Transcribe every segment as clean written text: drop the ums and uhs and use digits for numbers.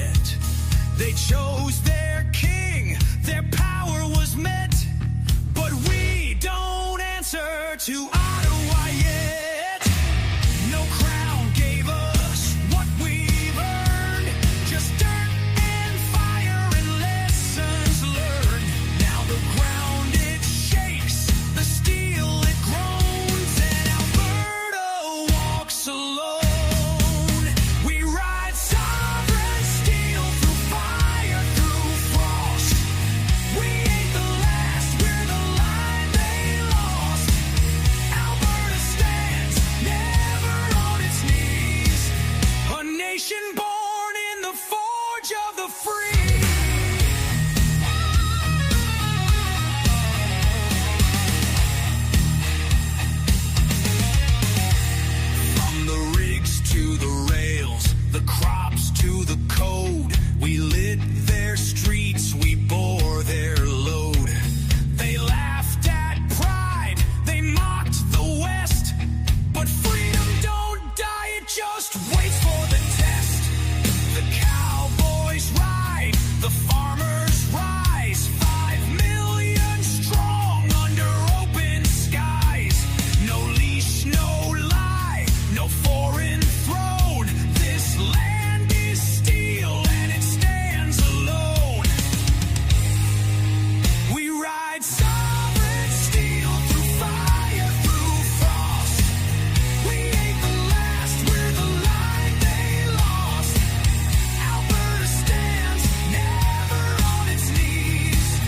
went. They chose their king, their power was met. But we don't answer to Ottawa yet. No crown gave us what we've earned. Just dirt and fire and lessons learned. Now the ground it shakes, the steel it groans, and Alberta walks alone. We ride sovereign steel through fire, through frost. We ain't the last, we're the line they lost. Alberta stands, never on its knees. A nation born in the forge of the free. From the rigs to the rails, the crops to the code, we lit their streets, we bore their load. They laughed at pride, they mocked the West, but freedom don't die, it just waits for the test. The cowboys ride, the farmers rise, 5 million strong under open skies. No leash, no lie, no foreign throne. This land is steel and it stands alone. We ride sovereign steel through fire, through frost. We ain't the last, we're the line they lost. Alberta stands, never on its knees.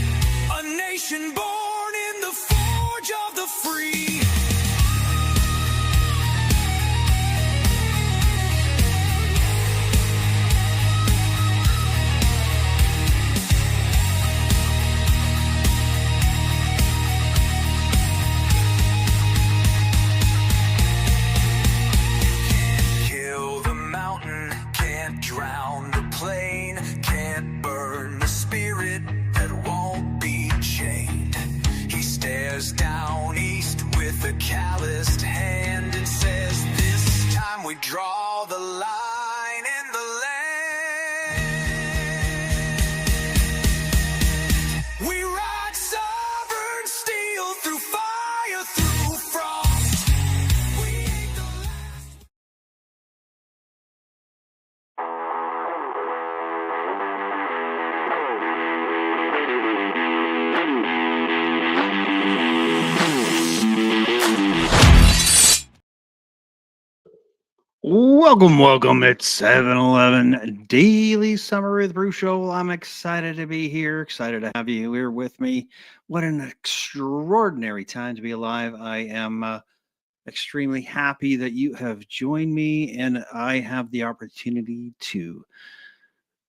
A nation born in the forge of the free. Can't kill the mountain, can't drown the plain, can't burn the spirit that won't be chained. He stares down east with a calloused hand and says, this time we draw the line in the land. We ride sovereign steel through fire, through frost. We ain't the last. Welcome. It's 7-Eleven Daily Summary with Bruce Show. I'm excited to be here, excited to have you here with me. What an extraordinary time to be alive. I am extremely happy that you have joined me and I have the opportunity to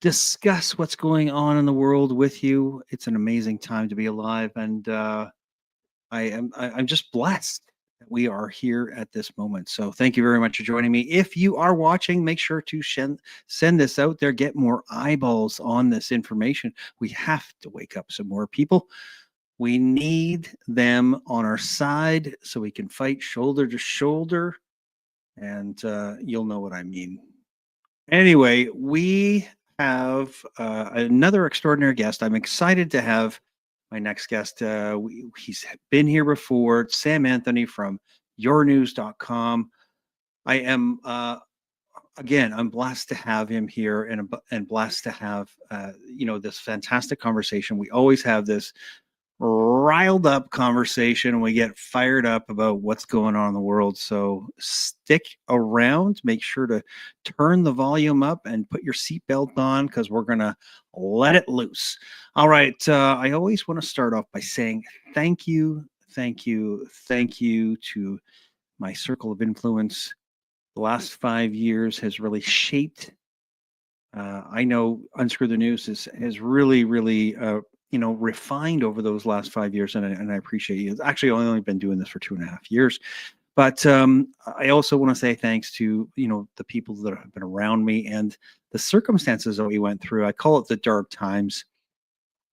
discuss what's going on in the world with you. It's an amazing time to be alive, and I'm just blessed that we are here at this moment. So thank you very much for joining me. If you are watching, make sure to send this out there, get more eyeballs on this information. We have to wake up some more people. We need them on our side so we can fight shoulder to shoulder, and you'll know what I mean. Anyway, we have another extraordinary guest. I'm excited to have my next guest. He's been here before. Sam Anthony from yournews.com. I am, again, I'm blessed to have him here and blessed to have, this fantastic conversation. We always have this riled up conversation and we get fired up about what's going on in the world. So stick around, make sure to turn the volume up and put your seatbelt on because we're going to let it loose. All right. I always want to start off by saying thank you to my circle of influence. The last 5 years has really shaped. I know Unscrew the News has really refined over those last 5 years, and I appreciate you. It's actually only been doing this for 2.5 years, but I also want to say thanks to the people that have been around me and the circumstances that we went through. I call it the dark times.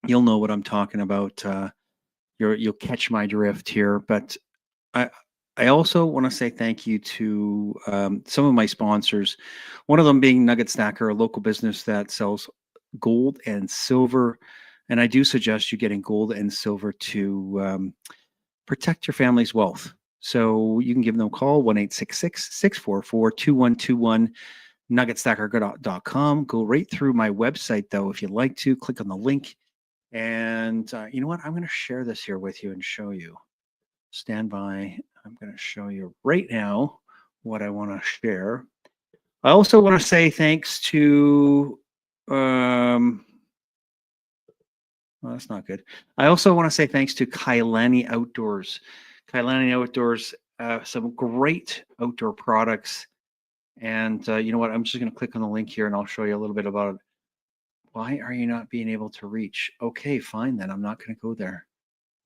You'll know what I'm talking about. You'll catch my drift here, but I also want to say thank you to some of my sponsors. One of them being Nugget Stacker, a local business that sells gold and silver. And I do suggest you getting gold and silver to protect your family's wealth. So you can give them a call, 1-866-644-2121, nuggetstacker.com. Go right through my website, though, if you'd like to. Click on the link. And you know what? I'm going to share this here with you and show you. Stand by. I'm going to show you right now what I want to share. I also want to say thanks to, well, that's not good. I also want to say thanks to Kailani Outdoors. Kailani Outdoors, some great outdoor products. And you know what? I'm just going to click on the link here and I'll show you a little bit about it. Why are you not being able to reach? Okay, fine then. I'm not going to go there.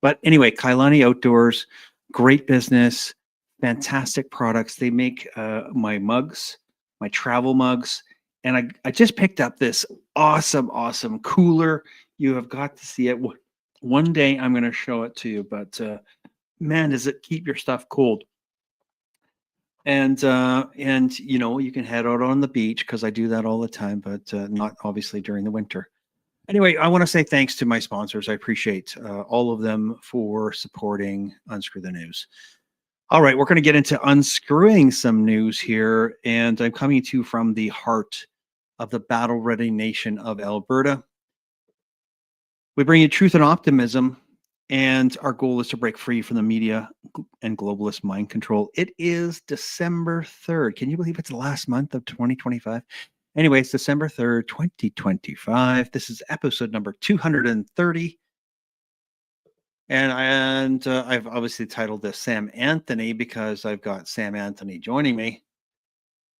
But anyway, Kailani Outdoors, great business, fantastic products. They make my mugs, my travel mugs. And I just picked up this awesome cooler. You have got to see it. One day I'm going to show it to you. But man, does it keep your stuff cold. And you know, you can head out on the beach because I do that all the time, but not obviously during the winter. Anyway, I want to say thanks to my sponsors. I appreciate all of them for supporting Unscrew the News. All right, we're going to get into unscrewing some news here, and I'm coming to you from the heart of the battle-ready nation of Alberta. We bring you truth and optimism, and our goal is to break free from the media and globalist mind control. It is December 3rd. Can you believe it's the last month of 2025? Anyway, it's December 3rd, 2025. This is episode number 230. And I've obviously titled this Sam Anthony because I've got Sam Anthony joining me.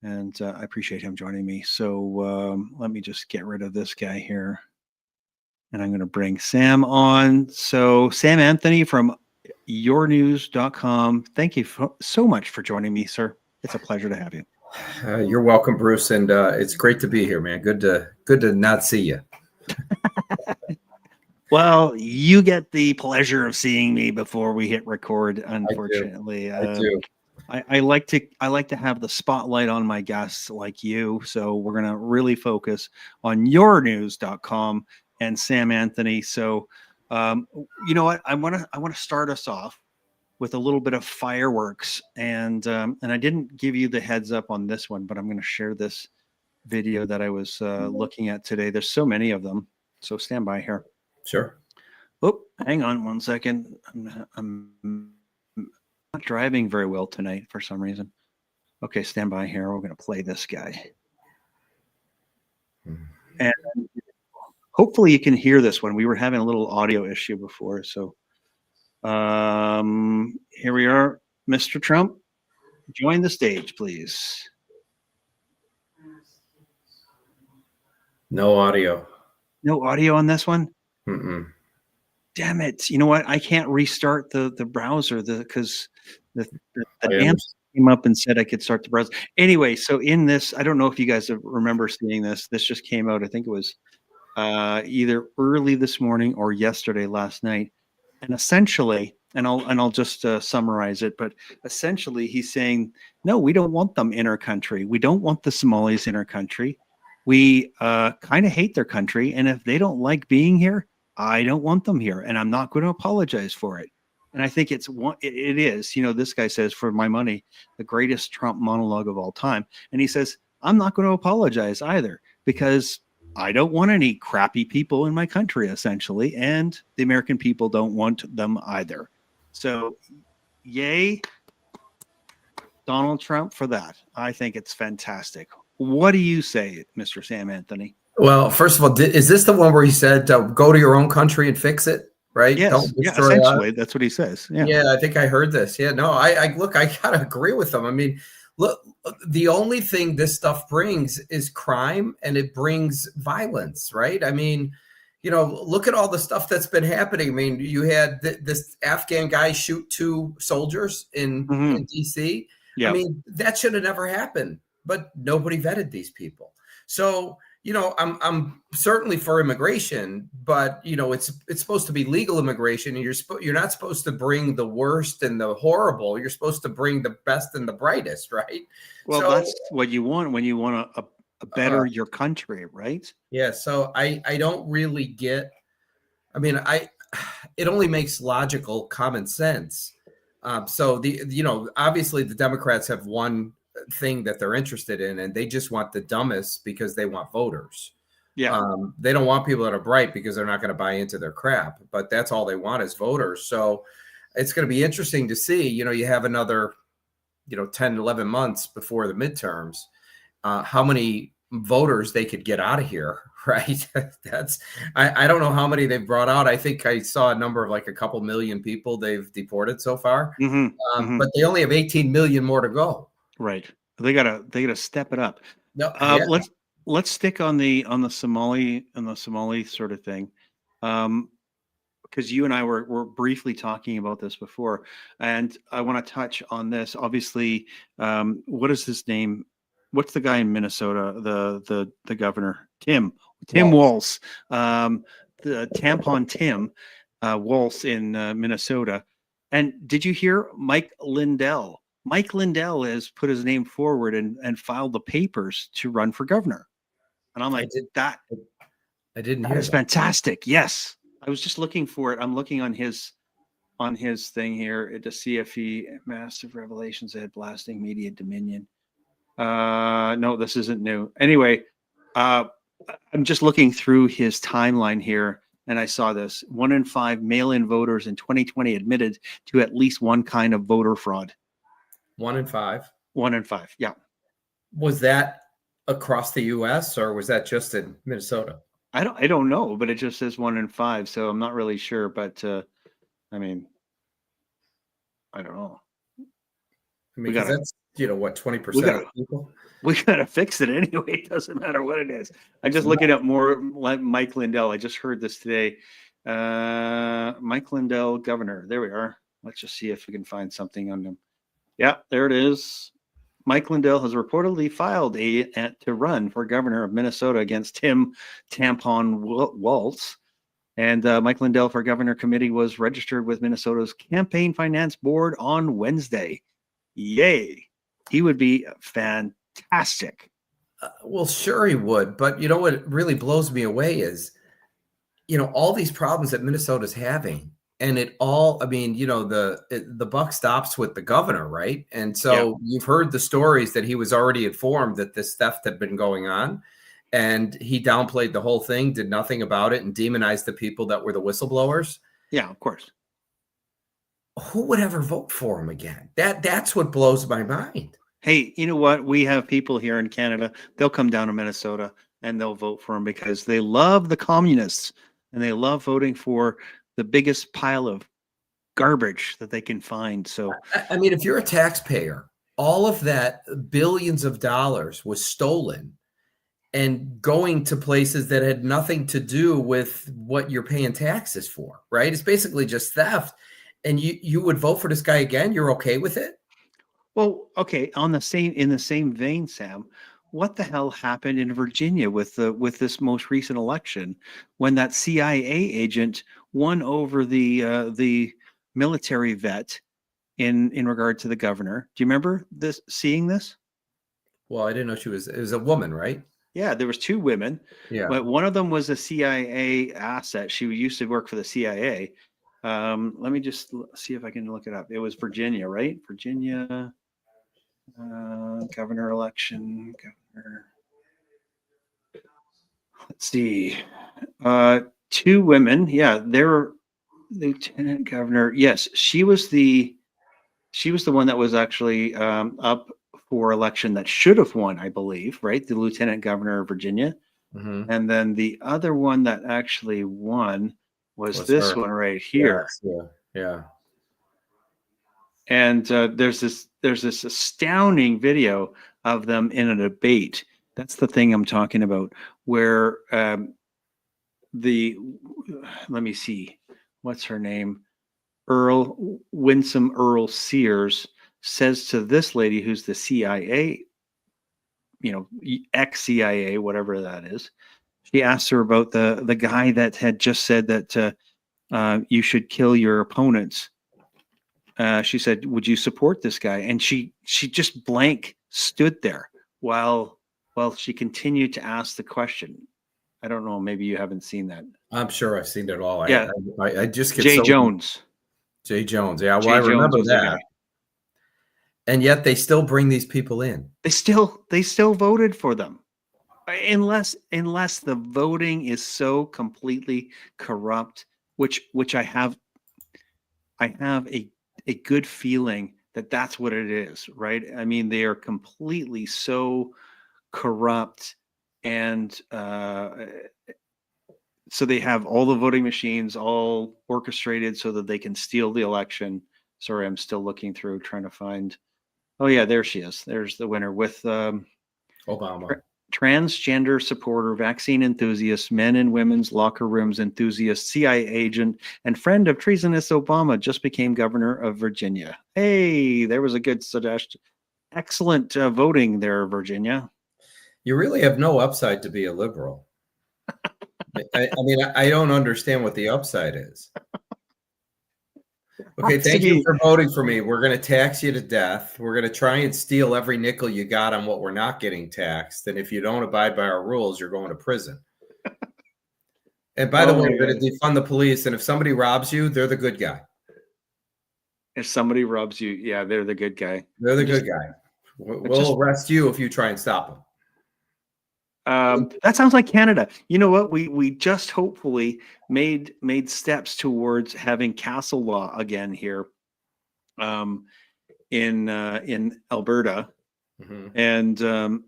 And I appreciate him joining me. So let me just get rid of this guy here. And I'm going to bring Sam on. So Sam Anthony from yournews.com. Thank you so much for joining me, sir. It's a pleasure to have you. You're welcome, Bruce, and it's great to be here, man. Good to not see you. Well, you get the pleasure of seeing me before we hit record. Unfortunately, I do. I like to have the spotlight on my guests like you. So we're gonna really focus on yournews.com and Sam Anthony. So, you know what? I want to start us off with a little bit of fireworks, and I didn't give you the heads up on this one, but I'm going to share this video that I was looking at today. There's so many of them, so stand by here. Sure. Oh, hang on 1 second. I'm not driving very well tonight for some reason. Okay, stand by here. We're going to play this guy, and hopefully you can hear this one. We were having a little audio issue before, so. Here we are, Mr. Trump. Join the stage, please. No audio. No audio on this one? Mm-mm. Damn it. You know what? I can't restart the browser because the amp came up and said I could start the browser. Anyway, so in this, I don't know if you guys remember seeing this. This just came out, I think it was either early this morning or yesterday last night. And essentially, and I'll just summarize it, but essentially he's saying, no, we don't want them in our country. We don't want the Somalis in our country. We kind of hate their country. And if they don't like being here, I don't want them here. And I'm not going to apologize for it. And I think it is, you know, this guy says, for my money, the greatest Trump monologue of all time. And he says, I'm not going to apologize either because I don't want any crappy people in my country, essentially, and the American people don't want them either. So, yay, Donald Trump for that. I think it's fantastic. What do you say, Mr. Sam Anthony? Well, first of all, is this the one where he said, go to your own country and fix it? Right? Yes, essentially, that's what he says. Yeah, I think I heard this. Yeah, no, I gotta agree with him. I mean, look, the only thing this stuff brings is crime, and it brings violence, right? I mean, you know, look at all the stuff that's been happening. I mean, you had this Afghan guy shoot 2 soldiers in DC. Yeah. I mean, that should have never happened, but nobody vetted these people. So, I'm certainly for immigration, but it's supposed to be legal immigration, and you're not supposed to bring the worst and the horrible. You're supposed to bring the best and the brightest, right? Well, So that's what you want when you want to better your country, right? yeah, so I don't really get. I mean, it only makes logical common sense. So obviously the Democrats have one thing that they're interested in, and they just want the dumbest because they want voters. Yeah. They don't want people that are bright because they're not going to buy into their crap, but that's all they want is voters. So it's going to be interesting to see, you have another, 10, 11 months before the midterms, how many voters they could get out of here. Right. I don't know how many they've brought out. I think I saw a number of like a couple million people they've deported so far, but they only have 18 million more to go. Right. They gotta step it up. No, yeah. Let's stick on the Somali sort of thing. Because you and I were briefly talking about this before, and I want to touch on this. Obviously, what is his name? What's the guy in Minnesota? The governor, Tim Walz, the tampon Tim Walz in Minnesota. And did you hear Mike Lindell? Mike Lindell has put his name forward and filed the papers to run for governor. And I'm like, I didn't hear that. Is fantastic. Yes. I was just looking for it. I'm looking on his thing here to see if he massive revelations ahead blasting media dominion. No, this isn't new. Anyway, I'm just looking through his timeline here, and I saw this. 1 in 5 mail-in voters in 2020 admitted to at least one kind of voter fraud. 1 in 5. 1 in 5. Yeah. Was that across the U.S. or was that just in Minnesota? I don't know, but it just says 1 in 5, so I'm not really sure. But I mean, I don't know. I mean, that's 20% of people. We gotta fix it anyway. It doesn't matter what it is. I'm just looking up more like Mike Lindell. I just heard this today. Mike Lindell, governor. There we are. Let's just see if we can find something on him. Yeah, there it is. Mike Lindell has reportedly filed to run for governor of Minnesota against Tim Tampon Walz. And Mike Lindell for governor committee was registered with Minnesota's campaign finance board on Wednesday. Yay. He would be fantastic. Well, sure he would. But you know what really blows me away is, all these problems that Minnesota's having. And it all, I mean, the buck stops with the governor, right? And so You've heard the stories that he was already informed that this theft had been going on. And he downplayed the whole thing, did nothing about it, and demonized the people that were the whistleblowers. Yeah, of course. Who would ever vote for him again? That's what blows my mind. Hey, you know what? We have people here in Canada. They'll come down to Minnesota and they'll vote for him because they love the communists and they love voting for the biggest pile of garbage that they can find. So, I mean, if you're a taxpayer, all of that billions of dollars was stolen and going to places that had nothing to do with what you're paying taxes for, right? It's basically just theft. And you would vote for this guy again? You're okay with it? Well, okay. In the same vein, Sam, what the hell happened in Virginia with this most recent election when that CIA agent won over the military vet in regard to the governor? Do you remember seeing this? Well, I didn't know it was a woman, right? Yeah, there was 2 women. Yeah, but one of them was a CIA asset. She used to work for the CIA. Let me just see if I can look it up. It was Virginia, right? Virginia governor election. Governor. Let's see. 2 women. Yeah, they're lieutenant governor. Yes, she was the one that was actually up for election that should have won, I believe, right? The lieutenant governor of Virginia. Mm-hmm. And then the other one that actually won was this one right here. Yeah. And there's this astounding video of them in a debate. That's the thing I'm talking about, where let me see, what's her name? Winsome Earl Sears says to this lady, who's the CIA ex-CIA, whatever that is. She asked her about the guy that had just said that you should kill your opponents. She said, "Would you support this guy?" And she just blank stood there while she continued to ask the question. I don't know. Maybe you haven't seen that. I'm sure I've seen it all. Yeah, I just get Jay so Jones. Jay Jones. Yeah, well, Jay I Jones remember was the that. guy. And yet they still bring these people in. They still voted for them, unless the voting is so completely corrupt, which I have a good feeling that that's what it is, right? I mean, they are completely so corrupt, and so they have all the voting machines all orchestrated so that they can steal the election. Sorry, I'm still looking through trying to find. Oh yeah, there she is. There's the winner with Obama. Transgender supporter, vaccine enthusiast, men and women's locker rooms enthusiast, CIA agent, and friend of treasonous Obama just became governor of Virginia. Hey, there was a good suggestion. Excellent voting there, Virginia. You really have no upside to be a liberal. I mean, I don't understand what the upside is. Okay, thank you for voting for me. We're going to tax you to death. We're going to try and steal every nickel you got on what we're not getting taxed. And if you don't abide by our rules, you're going to prison. And by the way, we're going to defund the police. And if somebody robs you, they're the good guy. If somebody robs you, yeah, they're the good guy. They're the good guy. We'll arrest you if you try and stop them. That sounds like Canada. You know what? We just hopefully made steps towards having castle law again here, in Alberta, and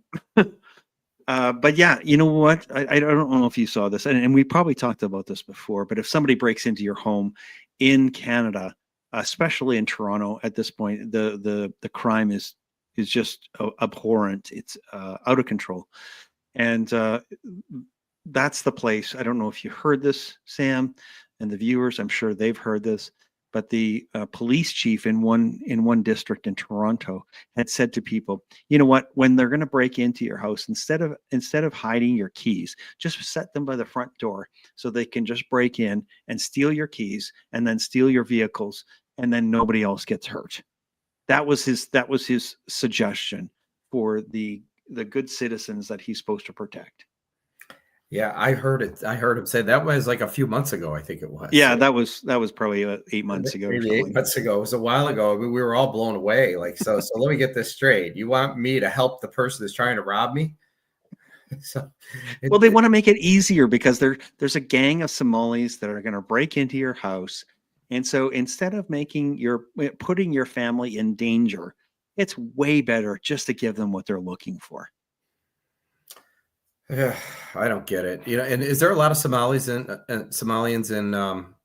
but yeah, you know what? I don't know if you saw this, and we probably talked about this before. But if somebody breaks into your home in Canada, especially in Toronto, at this point, the crime is just abhorrent. It's out of control. And that's the place. I don't know if you heard this, Sam, and the viewers. I'm sure they've heard this, but the police chief in one district in Toronto had said to people, "You know what? When they're going to break into your house, instead of hiding your keys, just set them by the front door so they can just break in and steal your keys and then steal your vehicles, and then nobody else gets hurt." That was his suggestion for the good citizens that he's supposed to protect. Yeah, I heard it. I heard him say that was like a few months ago. I think it was. Yeah, that was probably 8 months ago. Maybe 8 months ago. It was a while ago. I mean, we were all blown away. Like, so let me get this straight. You want me to help the person that's trying to rob me? Well, they want to make it easier because there's a gang of Somalis that are going to break into your house, and so instead of putting your family in danger, it's way better just to give them what they're looking for. Yeah, I don't get it. You know, and is there a lot of Somalians in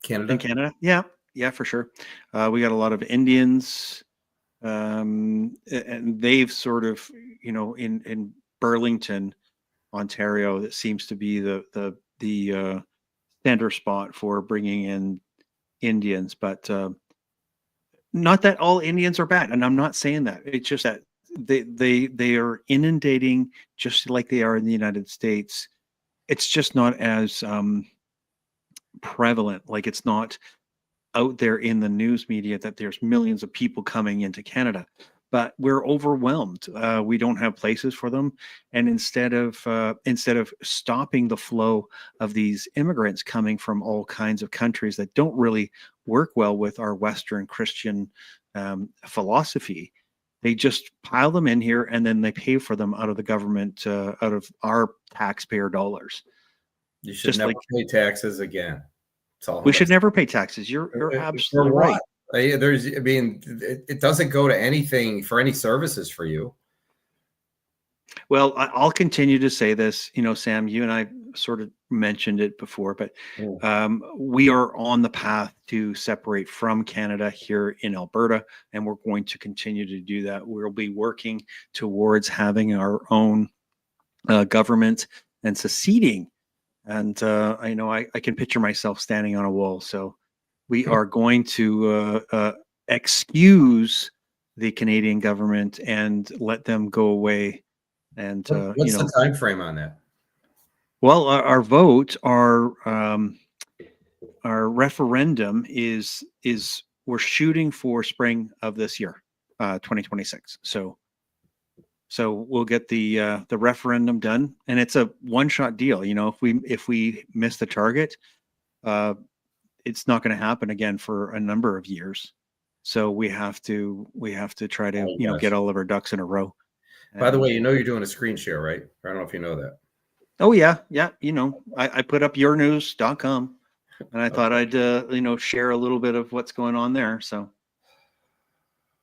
Canada? In Canada, yeah, for sure. We got a lot of Indians, and they've sort of, in Burlington, Ontario, that seems to be the center spot for bringing in Indians, but not that all Indians are bad, and I'm not saying that. It's just that they are inundating just like they are in the United States. It's just not as prevalent. Like, it's not out there in the news media that there's millions of people coming into Canada, but we're overwhelmed. We don't have places for them, and instead of stopping the flow of these immigrants coming from all kinds of countries that don't really work well with our Western Christian philosophy, they just pile them in here, and then they pay for them out of the government, out of our taxpayer dollars. You should never pay taxes again. We should never pay taxes. You're absolutely right. It doesn't go to anything for any services for you. Well, I'll continue to say this. Sam, you and I sort of mentioned it before, but we are on the path to separate from Canada here in Alberta, and we're going to continue to do that. We'll be working towards having our own government and seceding. And I know I can picture myself standing on a wall. So we are going to excuse the Canadian government and let them go away And What's the time frame on that? well, our vote, our referendum is we're shooting for spring of this year, 2026. So we'll get the referendum done, and it's a one-shot deal. If we miss the target, it's not going to happen again for a number of years. So we have to try to get all of our ducks in a row. By the way, you're doing a screen share, right? I don't know if you know that. Oh yeah. I put up yournews.com, and I thought I'd share a little bit of what's going on there. So.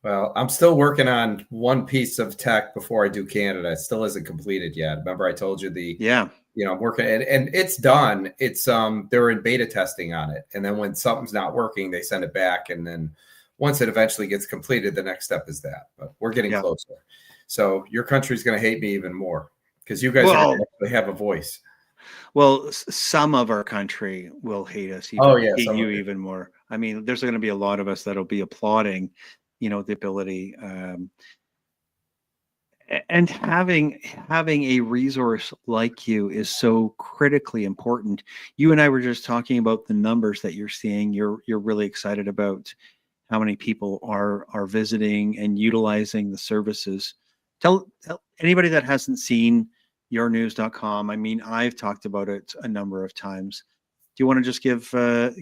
Well, I'm still working on one piece of tech before I do Canada. It still isn't completed yet. Remember I told you I'm working and it's done. It's they're in beta testing on it. And then when something's not working, they send it back. And then once it eventually gets completed, the next step is that. But we're getting closer. So your country's going to hate me even more because you guys are going to actually have a voice. Well, some of our country will hate us. Hate you even more. I mean, there's going to be a lot of us that'll be applauding, the ability and having a resource like you is so critically important. You and I were just talking about the numbers that you're seeing. You're really excited about how many people are visiting and utilizing the services. Tell anybody that hasn't seen yournews.com. I mean, I've talked about it a number of times. Do you want to just give a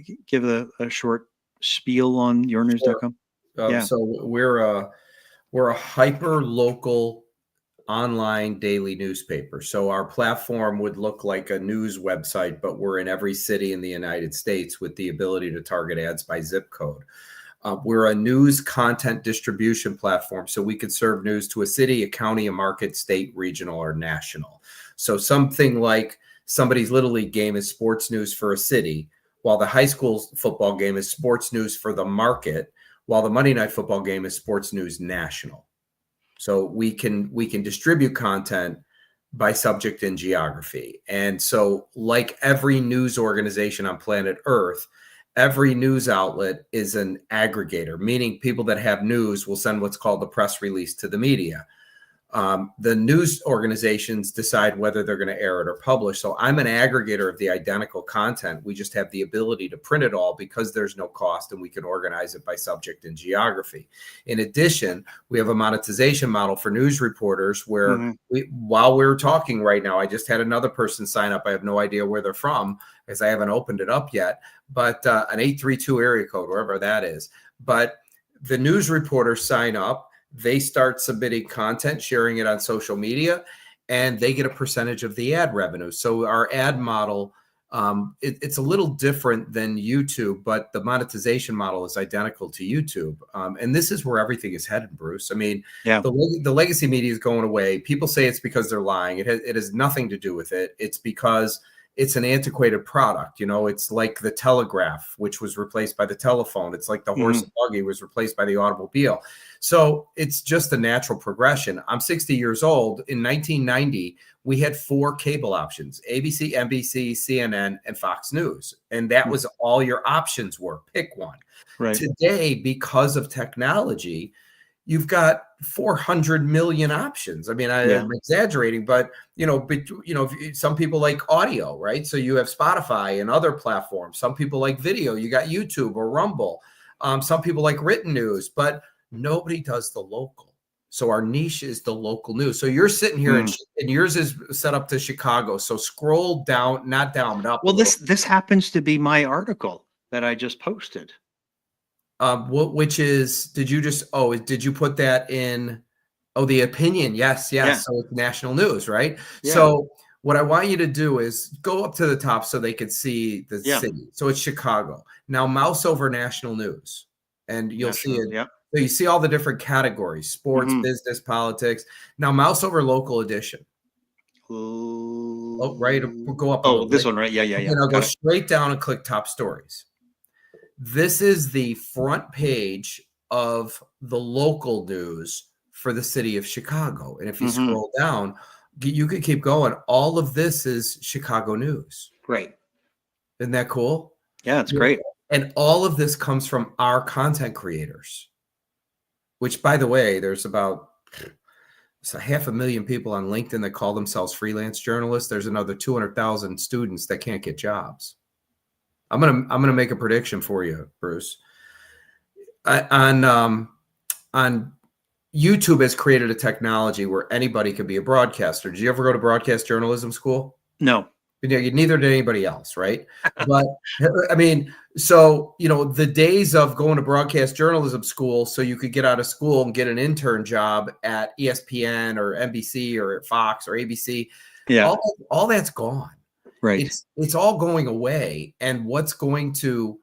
short spiel on yournews.com? Sure. So we're a hyper local online daily newspaper. So our platform would look like a news website, but we're in every city in the United States with the ability to target ads by zip code. We're a news content distribution platform, so we could serve news to a city, a county, a market, state, regional, or national. So something like somebody's Little League game is sports news for a city, while the high school football game is sports news for the market, while the Monday night football game is sports news national. So we can distribute content by subject and geography. And so like every news organization on planet Earth, every news outlet is an aggregator, meaning people that have news will send what's called the press release to the media. The news organizations decide whether they're going to air it or publish. So I'm an aggregator of the identical content. We just have the ability to print it all because there's no cost, and we can organize it by subject and geography. In addition, we have a monetization model for news reporters where while we're talking right now, I just had another person sign up. I have no idea where they're from because I haven't opened it up yet, but an 832 area code, wherever that is. But the news reporters sign up. They start submitting content, sharing it on social media, and they get a percentage of the ad revenue. So our ad model, it's a little different than YouTube, but the monetization model is identical to YouTube. And this is where everything is headed, Bruce. I mean, the legacy media is going away. People say it's because they're lying. It has nothing to do with it. It's because it's an antiquated product. It's like the telegraph, which was replaced by the telephone. It's like the horse and buggy was replaced by the automobile. So it's just a natural progression. I'm 60 years old. In 1990, we had 4 cable options: ABC, NBC, CNN, and Fox News. And that was all your options were. Pick one. Right. Today, because of technology, you've got 400 million options. I mean, I'm exaggerating, but some people like audio, right? So you have Spotify and other platforms. Some people like video. You got YouTube or Rumble. Some people like written news, but nobody does the local. So our niche is the local news. So you're sitting here and yours is set up to Chicago. So scroll down, not down, but up. Well, this happens to be my article that I just posted. Which is, did you put that in? Oh, the opinion. Yes. Yeah. So it's national news, right? Yeah. So what I want you to do is go up to the top so they can see the city. So it's Chicago. Now mouse over national news and you'll see it. Yeah. So you see all the different categories: sports, business, politics. Now mouse over local edition. Oh, right. We'll go up. Oh, this one, right? Yeah. And I'll go straight down and click top stories. This is the front page of the local news for the city of Chicago. And if you scroll down, you could keep going. All of this is Chicago news. Great. Isn't that cool? Yeah, it's great. And all of this comes from our content creators, which, by the way, there's about So 500,000 people on LinkedIn that call themselves freelance journalists. There's another 200,000 students that can't get jobs. I'm gonna make a prediction for you, Bruce. On YouTube has created a technology where anybody could be a broadcaster. Did you ever go to broadcast journalism school? No. Neither did anybody else, right? But I mean, so the days of going to broadcast journalism school so you could get out of school and get an intern job at ESPN or NBC or Fox or ABC, all that's gone. Right. It's all going away, and what's going to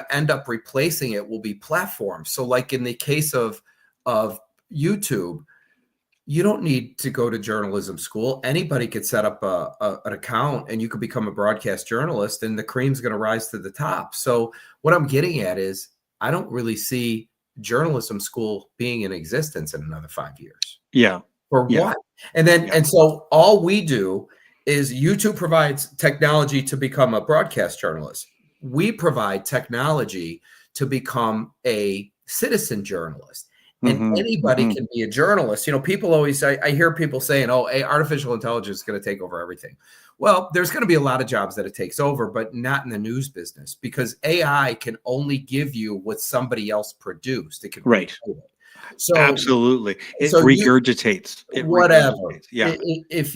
end up replacing it will be platforms. So, like in the case of YouTube, you don't need to go to journalism school. Anybody could set up an account and you could become a broadcast journalist, and the cream's going to rise to the top. So what I'm getting at is I don't really see journalism school being in existence in another 5 years. Yeah. For what? And then, and so all we do is YouTube provides technology to become a broadcast journalist. We provide technology to become a citizen journalist. And anybody can be a journalist. People always say, I hear people saying, oh, artificial intelligence is going to take over everything. Well, there's going to be a lot of jobs that it takes over, but not in the news business, because AI can only give you what somebody else produced. It can right. So absolutely. It regurgitates. Whatever. Yeah. If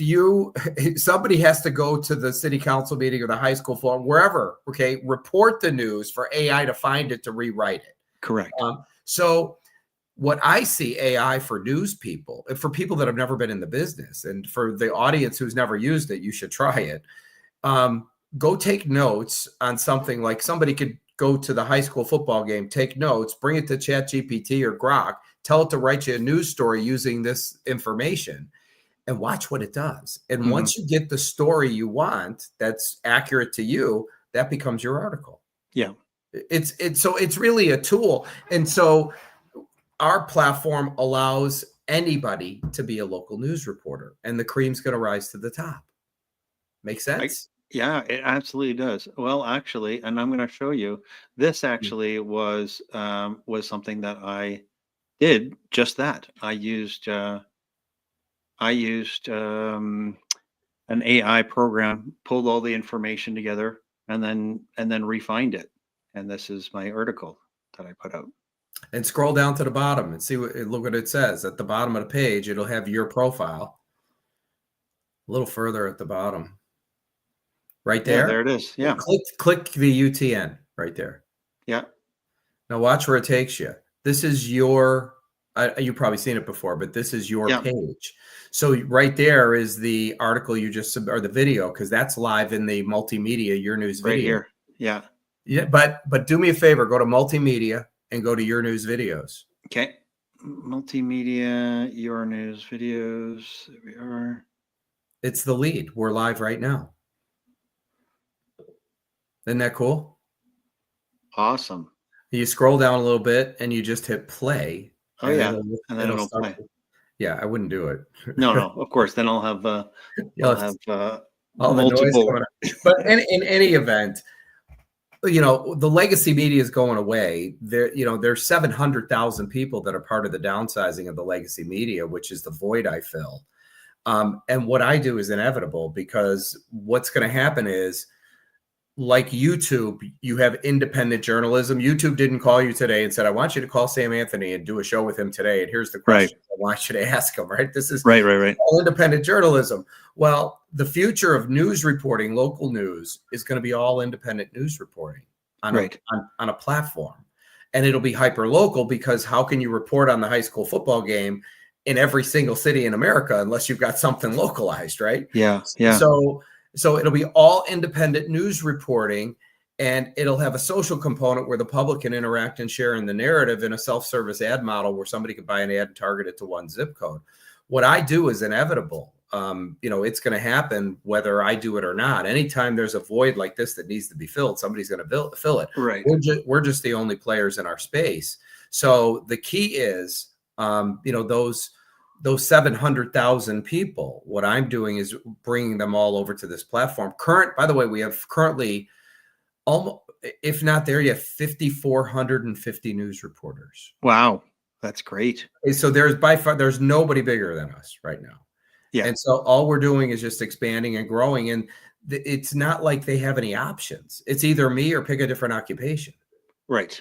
somebody has to go to the city council meeting or the high school floor, wherever, okay, report the news for AI to find it, to rewrite it. Correct. So what I see AI for news people, and for people that have never been in the business, and for the audience who's never used it, you should try it. Go take notes on something. Like somebody could go to the high school football game, take notes, bring it to ChatGPT or Grok, tell it to write you a news story using this information, and watch what it does. And once you get the story you want that's accurate to you, that becomes your article. Yeah. It's really a tool. And so our platform allows anybody to be a local news reporter, and the cream's going to rise to the top. Make sense? Yeah, it absolutely does. Well, actually, and I'm going to show you, this actually was something that I did just that. I used an AI program, pulled all the information together, and then refined it. And this is my article that I put out. And scroll down to the bottom and look what it says at the bottom of the page. It'll have your profile. A little further at the bottom, right there. Yeah, there it is. Yeah. Click the UTN right there. Yeah. Now watch where it takes you. This is your. You've probably seen it before, but this is your page. So right there is the article you just or the video, because that's live in the multimedia Your News video. Right here. Yeah. Yeah, but do me a favor. Go to multimedia and go to Your News videos. Okay. Multimedia, Your News videos. There we are. It's the lead. We're live right now. Isn't that cool? Awesome. You scroll down a little bit and you just hit play. Oh, yeah. And then it'll play. Yeah, I wouldn't do it. No, of course. Then I'll have all multiple. The noise going on. But in any event, the legacy media is going away. There's 700,000 people that are part of the downsizing of the legacy media, which is the void I fill. And what I do is inevitable, because what's going to happen is, like YouTube, you have independent journalism. YouTube didn't call you today and said, I want you to call Sam Anthony and do a show with him today, and here's the question I want you to ask him, right? This is right. all independent journalism. Well, the future of news reporting, local news, is going to be all independent news reporting on a platform. And it'll be hyper local, because how can you report on the high school football game in every single city in America unless you've got something localized, right? Yeah. So it'll be all independent news reporting, and it'll have a social component where the public can interact and share in the narrative in a self-service ad model where somebody can buy an ad and target it to one zip code. What I do is inevitable. It's going to happen whether I do it or not. Anytime there's a void like this that needs to be filled, somebody's going to fill it. Right. We're just the only players in our space. So the key is, those 700,000 people, what I'm doing is bringing them all over to this platform. By the way, we have currently almost, if not there yet, 5,450 news reporters. Wow. That's great. And so there's by far, there's nobody bigger than us right now. Yeah. And so all we're doing is just expanding and growing. And it's not like they have any options. It's either me or pick a different occupation. Right.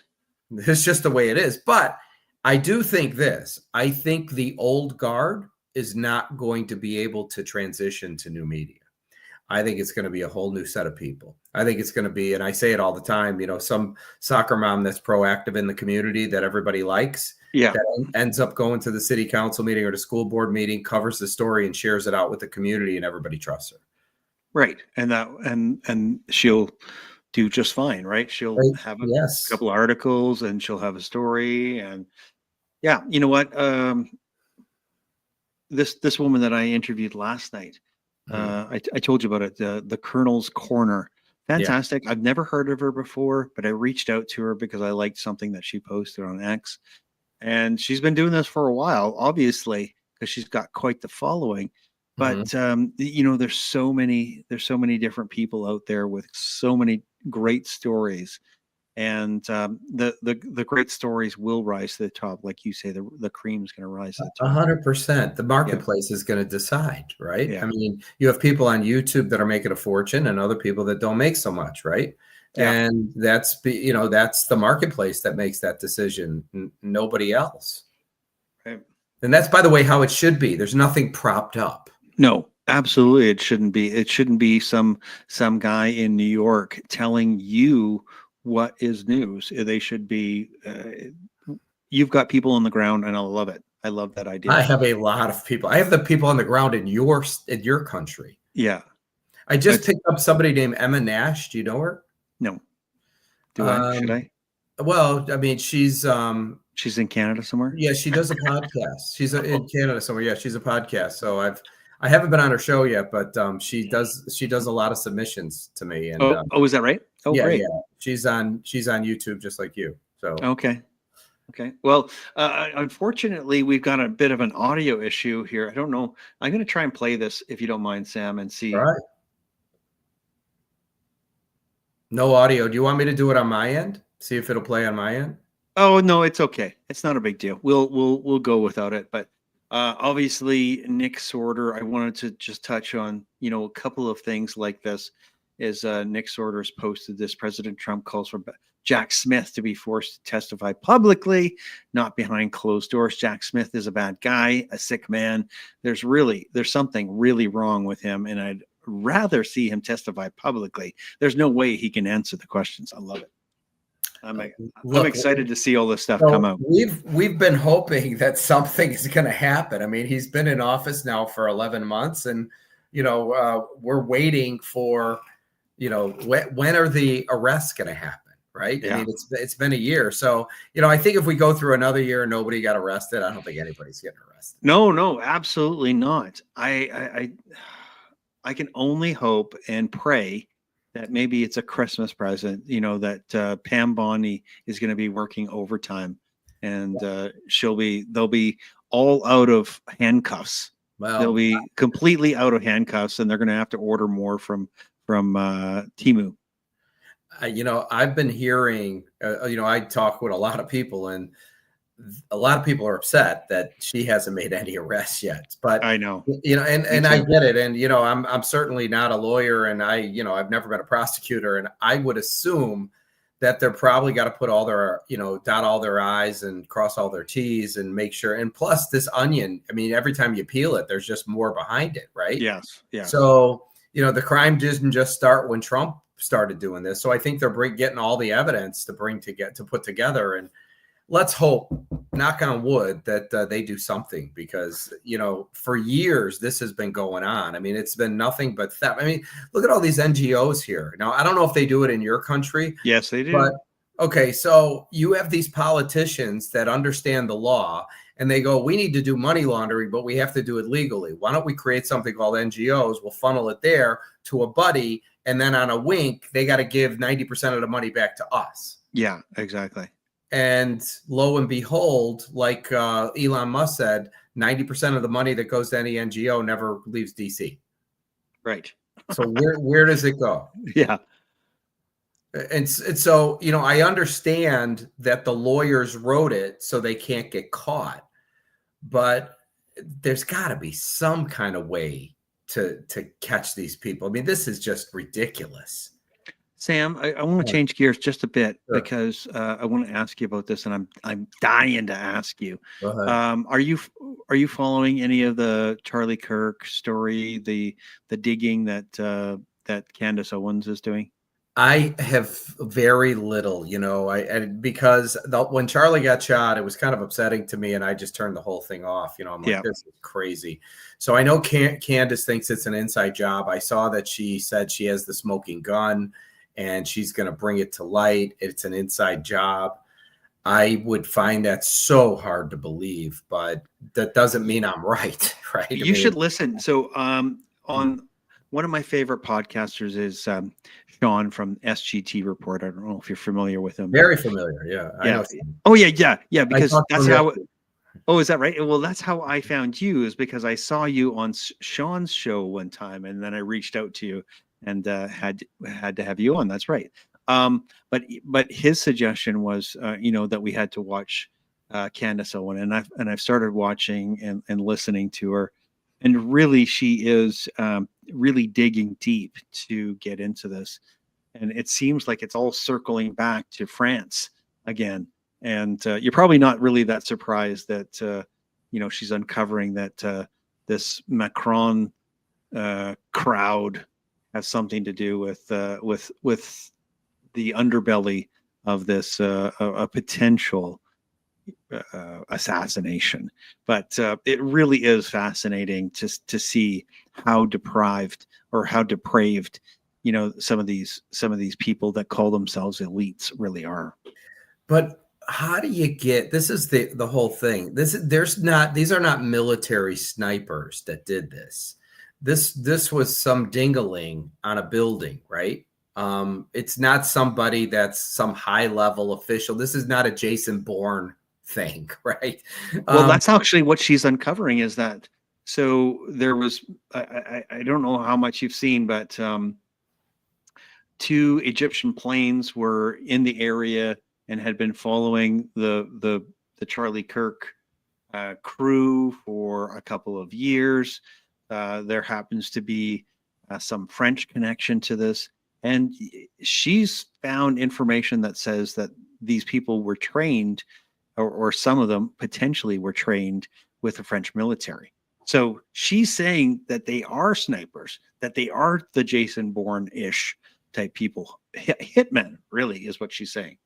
It's just the way it is. But I do think this. I think the old guard is not going to be able to transition to new media. I think it's going to be a whole new set of people. I think it's going to be, and I say it all the time, some soccer mom that's proactive in the community that everybody likes. Yeah. That ends up going to the city council meeting or the school board meeting, covers the story and shares it out with the community, and everybody trusts her. Right. And she'll do just fine, right? She'll have a couple of articles and she'll have a story. And yeah, you know what? This woman that I interviewed last night, I told you about it, the Colonel's Corner. Fantastic. Yeah. I've never heard of her before, but I reached out to her because I liked something that she posted on X. And she's been doing this for a while, obviously, because she's got quite the following. But there's so many different people out there with so many great stories, and the great stories will rise to the top, like you say. The cream's going to rise to the top. 100%. The marketplace is going to decide, right? Yeah. I mean, you have people on YouTube that are making a fortune, and other people that don't make so much, right? Yeah. And that's the marketplace that makes that decision. Nobody else. Right. And that's, by the way, how it should be. There's nothing propped up. No, absolutely. It shouldn't be. It shouldn't be some guy in New York telling you what is news. They should be. You've got people on the ground, and I love it. I love that idea. I have a lot of people. I have the people on the ground in your country. Yeah. I just picked up somebody named Emma Nash. Do you know her? No. Do I? Should I? Well, I mean, she's in Canada somewhere. Yeah, she does a podcast. She's in Canada somewhere. Yeah, she's a podcast. So I haven't been on her show yet, but she does a lot of submissions to me. And is that right? Oh, yeah, great. Yeah. She's on YouTube just like you. So okay. Well, unfortunately, we've got a bit of an audio issue here. I don't know. I'm going to try and play this if you don't mind, Sam, and see. All right. No audio. Do you want me to do it on my end? See if it'll play on my end? Oh, no, it's okay. It's not a big deal. We'll go without it. But obviously, Nick Sorter, I wanted to just touch on, a couple of things like this. Is Nick Sorter's posted this: President Trump calls for Jack Smith to be forced to testify publicly, not behind closed doors. Jack Smith is a bad guy, a sick man. There's something really wrong with him, and I'd rather see him testify publicly. There's no way he can answer the questions. I love it. I'm excited to see all this stuff come out. We've been hoping that something is going to happen. I mean, he's been in office now for 11 months, and we're waiting for when are the arrests going to happen, right? Yeah. I mean, it's been a year, so I think if we go through another year and nobody got arrested, I don't think anybody's getting arrested. No, absolutely not. I can only hope and pray that maybe it's a Christmas present, that Pam Bondi is going to be working overtime, and they'll be all out of handcuffs. Well, they'll be completely out of handcuffs, and they're going to have to order more from Temu. I've been hearing, I talk with a lot of people, and a lot of people are upset that she hasn't made any arrests yet. But I know, and I get it. And, I'm certainly not a lawyer, and I've never been a prosecutor, and I would assume that they're probably got to put all their, dot all their I's and cross all their T's and make sure. And plus this onion, I mean, every time you peel it, there's just more behind it. Right. Yes. Yeah. So, the crime didn't just start when Trump started doing this. So I think they're getting all the evidence to put together, and let's hope, knock on wood, that they do something, because, for years this has been going on. I mean, it's been nothing but theft. I mean, look at all these NGOs here. Now, I don't know if they do it in your country. Yes, they do. But okay, so you have these politicians that understand the law, and they go, we need to do money laundering, but we have to do it legally. Why don't we create something called NGOs? We'll funnel it there to a buddy, and then on a wink, they got to give 90% of the money back to us. Yeah, exactly. And lo and behold, like Elon Musk said, 90% of the money that goes to any NGO never leaves DC. Right. So where does it go? Yeah. And so, I understand that the lawyers wrote it so they can't get caught, but there's got to be some kind of way to catch these people. I mean, this is just ridiculous. Sam, I want to change gears just a bit Sure. because I want to ask you about this, and I'm dying to ask you. Go ahead. Are you following any of the Charlie Kirk story, the digging that that Candace Owens is doing? I have very little, because when Charlie got shot, it was kind of upsetting to me, and I just turned the whole thing off. I'm like, this is crazy. So I know Candace thinks it's an inside job. I saw that she said she has the smoking gun, and she's going to bring it to light. It's an inside job. I would find that so hard to believe, but that doesn't mean I'm right, right? You should listen. So on one of my favorite podcasters is Sean from SGT Report. I don't know if you're familiar with him. Very familiar, yeah. I know. Oh yeah. Because that's how. Oh, is that right? Well, that's how I found you, is because I saw you on Sean's show one time, and then I reached out to you and had to have you on. That's right. But his suggestion was, that we had to watch Candace Owens, and I've started watching and listening to her, and really she is really digging deep to get into this, and it seems like it's all circling back to France again. And you're probably not really that surprised that she's uncovering that this Macron crowd has something to do with the underbelly of this a potential assassination. But it really is fascinating to see how deprived or how depraved some of these people that call themselves elites really are. But how do you get, this is the whole thing. These are not military snipers that did this. This was some dingaling on a building, right? It's not somebody that's some high level official. This is not a Jason Bourne thing, right? Well, that's actually what she's uncovering, is that. So there was, I don't know how much you've seen, but 2 Egyptian planes were in the area and had been following the Charlie Kirk crew for a couple of years. There happens to be some French connection to this, and she's found information that says that these people were trained, or some of them potentially were trained with the French military. So she's saying that they are snipers, that they are the Jason Bourne-ish type people. Hitmen, really, is what she's saying.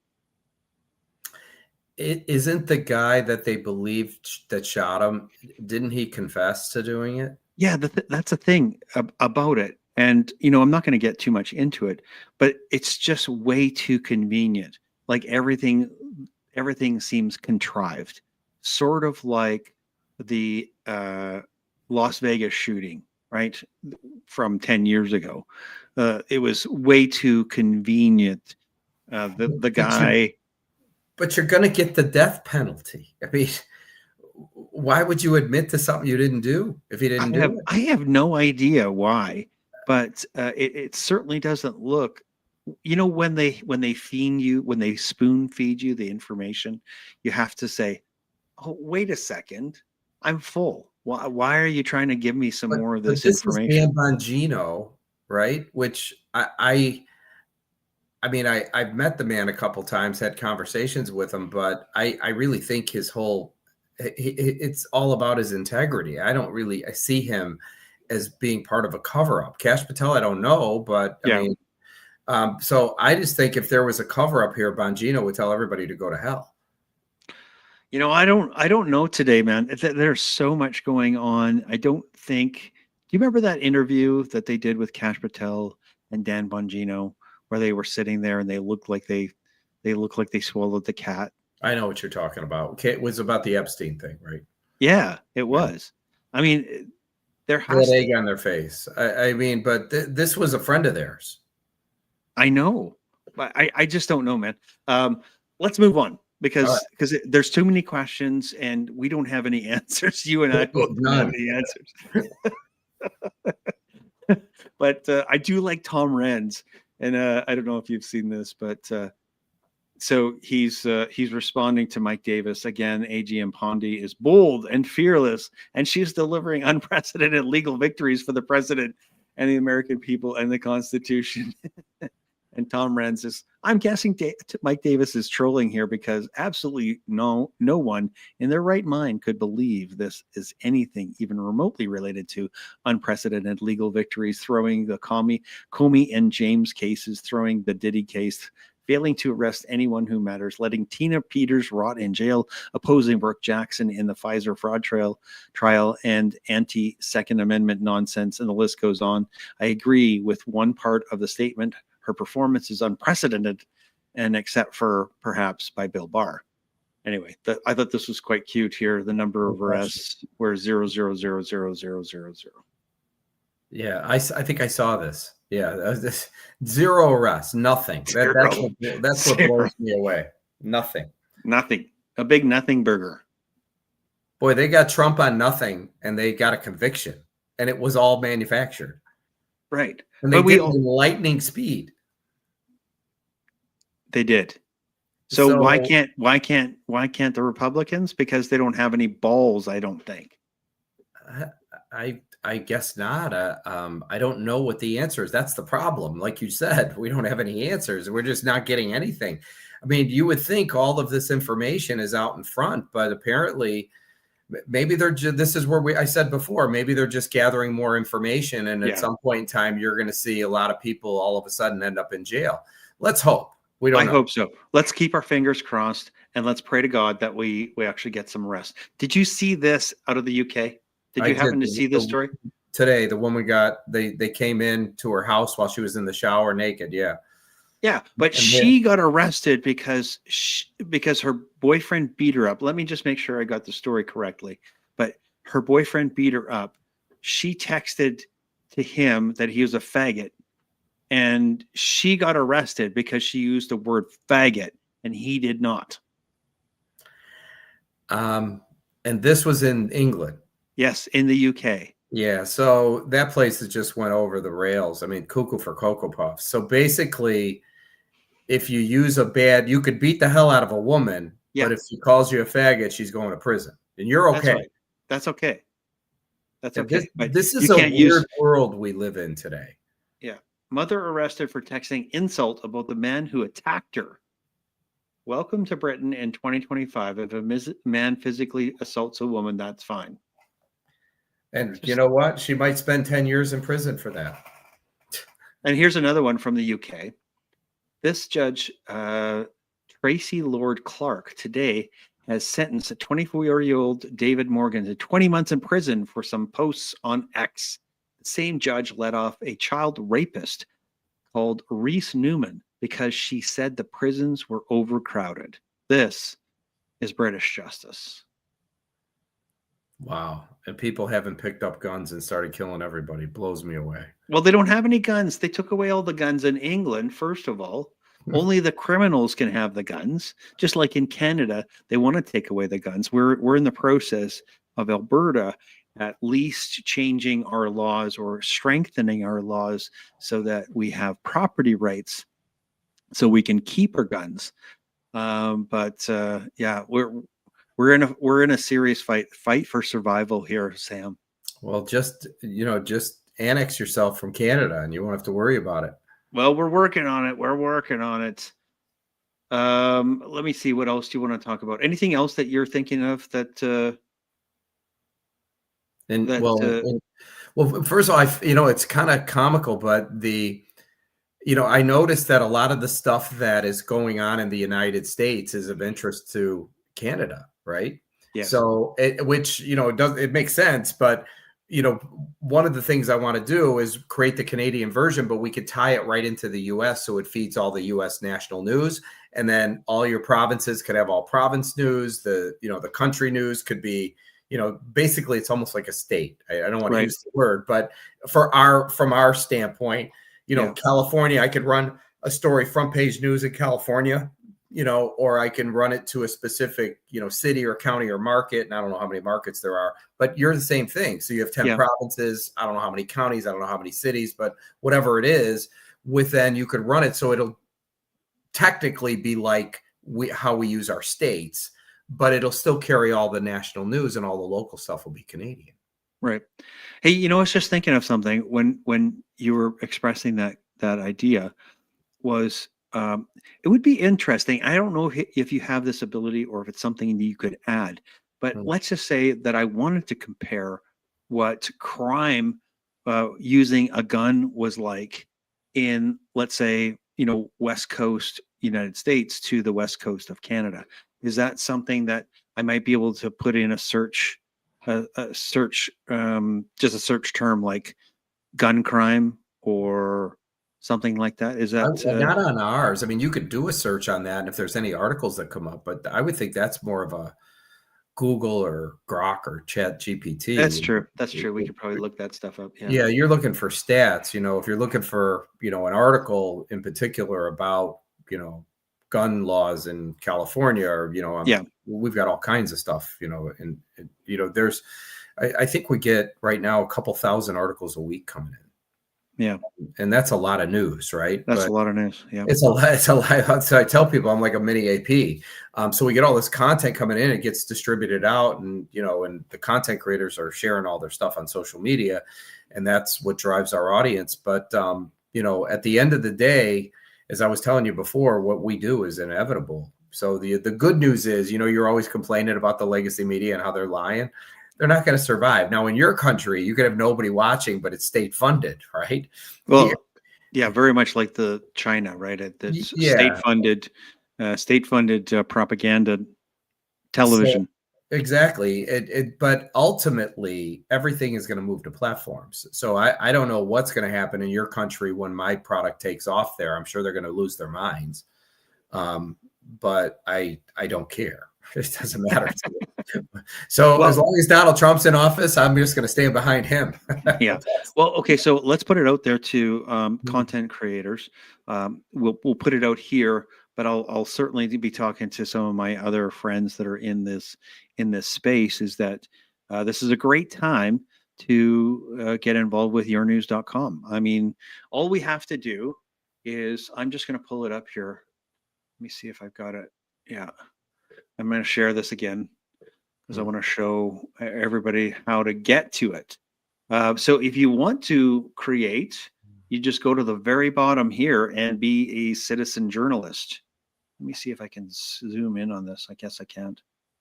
It isn't the guy that they believed that shot him. Didn't he confess to doing it? Yeah, that's the thing about it. And, I'm not going to get too much into it, but it's just way too convenient. Like everything seems contrived, sort of like the Las Vegas shooting, right? From 10 years ago. It was way too convenient. The guy. But you're going to get the death penalty. I mean, why would you admit to something you didn't do if you didn't do it? I have no idea why, but it certainly doesn't look. When they feed you, when they spoon feed you the information, you have to say, "Oh, wait a second, I'm full. Why are you trying to give me some more of this information?" This is Dan Bongino, right? Which I mean, I've met the man a couple times, had conversations with him, but I really think his whole, it's all about his integrity. I see him as being part of a cover-up. Kash Patel, I don't know, but I mean, so I just think if there was a cover-up here, Bongino would tell everybody to go to hell. I don't know today, man. There's so much going on. I don't think. Do you remember that interview that they did with Kash Patel and Dan Bongino, where they were sitting there and they looked like they swallowed the cat? I know what you're talking about. It was about the Epstein thing, right? Yeah, it was. I mean, there has an egg on their face. I mean, but this was a friend of theirs. I know, but I just don't know, man. Let's move on because there's too many questions and we don't have any answers. You and I both don't have any answers. But I do like Tom Renz, And I don't know if you've seen this, but so he's responding to Mike Davis again. AGM Pondy is bold and fearless, and she's delivering unprecedented legal victories for the president and the American people and the Constitution. And Tom Renz is, I'm guessing Mike Davis is trolling here because absolutely no one in their right mind could believe this is anything even remotely related to unprecedented legal victories, throwing the Comey and James cases, throwing the Diddy case, failing to arrest anyone who matters, letting Tina Peters rot in jail, opposing Brooke Jackson in the Pfizer fraud trial, and anti-Second Amendment nonsense, and the list goes on. I agree with one part of the statement. Her performance is unprecedented, and except for perhaps by Bill Barr. Anyway, I thought this was quite cute here. The number of arrests were 0.0000000. Yeah, I think I saw this. Yeah, this 0 arrests, nothing. That's what blows me away. Nothing. A big nothing burger. Boy, they got Trump on nothing, and they got a conviction, and it was all manufactured. Right. And they did it in lightning speed. They did. So why can't the Republicans? Because they don't have any balls, I don't think. I guess not. I don't know what the answer is. That's the problem. Like you said, we don't have any answers. We're just not getting anything. I mean, you would think all of this information is out in front, but apparently maybe this is where I said before, maybe they're just gathering more information. And at some point in time, you're going to see a lot of people all of a sudden end up in jail. Let's hope. I hope so. Let's keep our fingers crossed and let's pray to God that we actually get some rest. Did you see this out of the UK? Did you happen to see this story? Today, the woman they came in to her house while she was in the shower naked. Yeah. Yeah, but she got arrested because her boyfriend beat her up. Let me just make sure I got the story correctly. But her boyfriend beat her up. She texted to him that he was a faggot, and she got arrested because she used the word faggot, and he did not. And this was in England. Yes, in the UK. Yeah, so that place has just went over the rails. I mean, cuckoo for Cocoa Puffs. So basically, if you use you could beat the hell out of a woman, but if she calls you a faggot, she's going to prison. And you're okay. That's okay. That's okay. This is a weird world we live in today. Yeah. Mother arrested for texting insult about the man who attacked her. Welcome to Britain in 2025. If a man physically assaults a woman, that's fine. And you know what? She might spend 10 years in prison for that. And here's another one from the UK. This judge, Tracy Lord Clark, today has sentenced a 24-year-old David Morgan to 20 months in prison for some posts on X. The same judge let off a child rapist called Reese Newman because she said the prisons were overcrowded. This is British justice. Wow. And people haven't picked up guns and started killing everybody. Blows me away. Well, they don't have any guns. They took away all the guns in England, first of all. Only the criminals can have the guns. Just like in Canada, they want to take away the guns. We're in the process of Alberta at least changing our laws or strengthening our laws so that we have property rights so we can keep our guns. Yeah, we're in a serious fight for survival here, Sam. Well, just annex yourself from Canada and you won't have to worry about it. Well, we're working on it. Let me see. What else do you want to talk about? Anything else that you're thinking of that? Well, first of all, it's kind of comical, but I noticed that a lot of the stuff that is going on in the United States is of interest to Canada, right? Yeah. So, it makes sense, but one of the things I want to do is create the Canadian version, but we could tie it right into the US so it feeds all the US national news. And then all your provinces could have all province news. The country news could be, basically it's almost like a state. I don't want to use the word, but from our standpoint, California, I could run a story front page news in California, or I can run it to a specific, city or county or market. And I don't know how many markets there are, but you're the same thing. So you have 10 provinces. I don't know how many counties. I don't know how many cities, but whatever it is, within, you could run it so it'll technically be like how we use our states, but it'll still carry all the national news and all the local stuff will be Canadian. Right. Hey, I was just thinking of something when you were expressing that idea was it would be interesting. I don't know if you have this ability or if it's something that you could add, but let's just say that I wanted to compare what crime using a gun was like in, let's say, West Coast United States to the West Coast of Canada. Is that something that I might be able to put in a search, just a search term like gun crime or something like that? Is that not on ours? I mean, you could do a search on that, and if there's any articles that come up, but I would think that's more of a Google or Grok or Chat GPT. That's true. That's true. We could probably look that stuff up. Yeah, you're looking for stats. If you're looking for an article in particular about gun laws in California, or we've got all kinds of stuff. And there's, I think we get right now a couple thousand articles a week coming in. Yeah. And that's a lot of news, right? That's a lot of news. Yeah. It's a lot. So I tell people I'm like a mini AP. So we get all this content coming in, it gets distributed out, and and the content creators are sharing all their stuff on social media, and that's what drives our audience. But at the end of the day, as I was telling you before, what we do is inevitable. So the good news is, you're always complaining about the legacy media and how they're lying. They're not going to survive. Now, in your country, you could have nobody watching, but it's state funded, right? Well, yeah, very much like the China, right? It's state funded propaganda television. So, exactly. But ultimately, everything is going to move to platforms. So I don't know what's going to happen in your country when my product takes off there. I'm sure they're going to lose their minds. But I don't care. It doesn't matter to me. So as long as Donald Trump's in office, I'm just going to stand behind him. Yeah. Well, okay. So let's put it out there to content creators. We'll put it out here, but I'll certainly be talking to some of my other friends that are in this space. Is that this is a great time to get involved with yournews.com. I mean, all we have to do is, I'm just going to pull it up here. Let me see if I've got it. Yeah. I'm going to share this again because I want to show everybody how to get to it. So if you want to create, you just go to the very bottom here and be a citizen journalist. Let me see if I can zoom in on this. I guess I can't.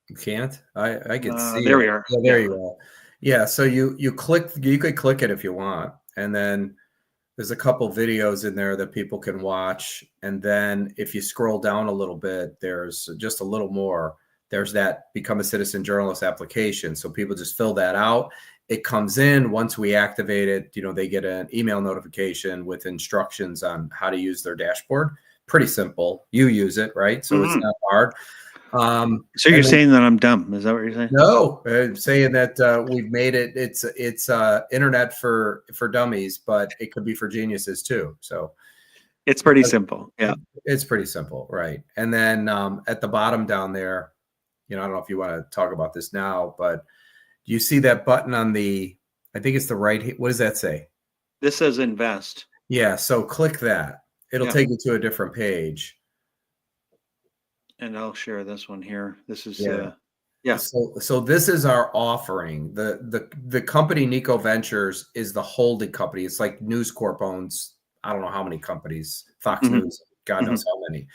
You can't? I can see. There we are. Yeah, there you are. Yeah. So you could click it if you want. And then there's a couple videos in there that people can watch. And then if you scroll down a little bit, there's just a little more. There's that Become a Citizen Journalist application. So people just fill that out. It comes in. Once we activate it, they get an email notification with instructions on how to use their dashboard. Pretty simple. You use it, right? So It's not hard. So you're saying that I'm dumb? Is that what you're saying? No, I'm saying that we've made it. It's internet for dummies, but it could be for geniuses too. So it's pretty simple. Yeah, it's pretty simple, right? And then at the bottom down there, I don't know if you want to talk about this now, but you see that button on I think it's the right. What does that say? This says invest. Yeah. So click that. It'll take you to a different page. And I'll share this one here. This is So this is our offering. The company Nico Ventures is the holding company. It's like News Corp owns, I don't know how many companies, Fox News, God knows how many.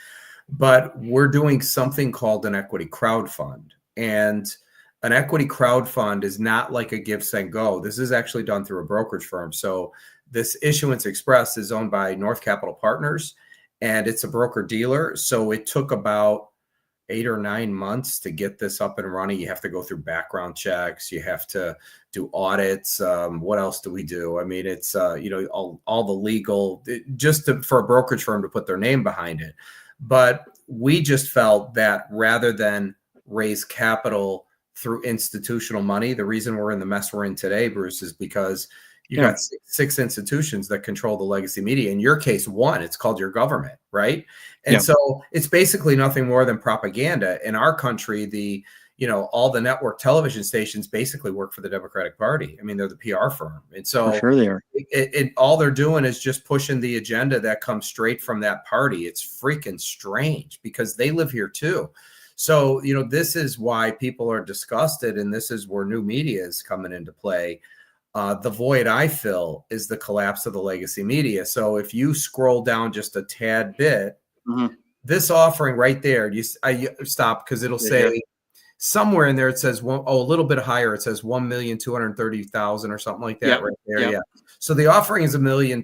But we're doing something called an equity crowd fund. And an equity crowd fund is not like a give, send, go. This is actually done through a brokerage firm. So this Issuance Express is owned by North Capital Partners, and it's a broker dealer. So it took about 8 or 9 months to get this up and running. You have to go through background checks. You have to do audits. What else do we do? I mean, it's, all the legal, for a brokerage firm to put their name behind it. But we just felt that rather than raise capital through institutional money, the reason we're in the mess we're in today, Bruce, is because you got six institutions that control the legacy media. In your case, one, it's called your government, right? And so it's basically nothing more than propaganda. In our country, all the network television stations basically work for the Democratic Party. I mean, they're the PR firm. And so For sure they are. All they're doing is just pushing the agenda that comes straight from that party. It's freaking strange because they live here too. So, this is why people are disgusted. And this is where new media is coming into play. The void I fill is the collapse of the legacy media. So if you scroll down just a tad bit, this offering right there, I stop because it'll say somewhere in there, it says, a little bit higher. It says 1,230,000 or something like that right there. Yeah. So the offering is $1.2 million.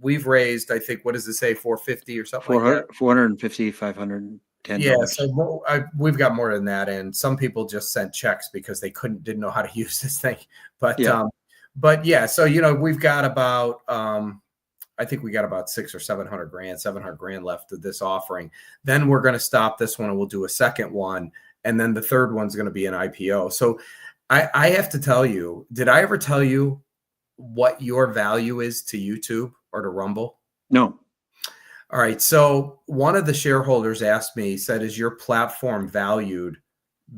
We've raised, I think, what does it say? 450 or something like that? 450, 510. Yeah. So we've got more than that. And some people just sent checks because they didn't know how to use this thing. But yeah, so, we've got about, I think we got about 600 or 700 grand left of this offering. Then we're going to stop this one and we'll do a second one. And then the third one's going to be an IPO. So I have to tell you, did I ever tell you what your value is to YouTube or to Rumble? No. All right. So one of the shareholders asked me, said, is your platform valued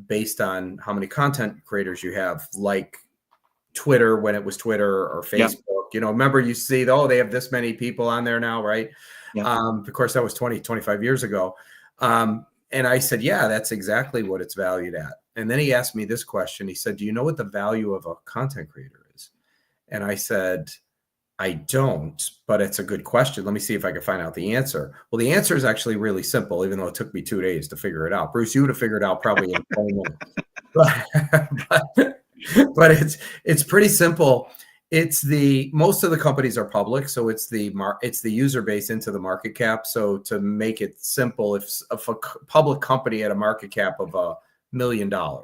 based on how many content creators you have, like Twitter when it was Twitter or Facebook? Remember you see, they have this many people on there now, right? Of course, that was 25 years ago. And I said, yeah, that's exactly what it's valued at. And then he asked me this question. He said, do you know what the value of a content creator is? And I said, I don't, but it's a good question. Let me see if I can find out the answer. Well, the answer is actually really simple, even though it took me 2 days to figure it out. Bruce, you would have figured it out probably in 20 minutes. But it's pretty simple. It's most of the companies are public, so it's the user base into the market cap. So to make it simple, if a public company had a market cap of $1 million and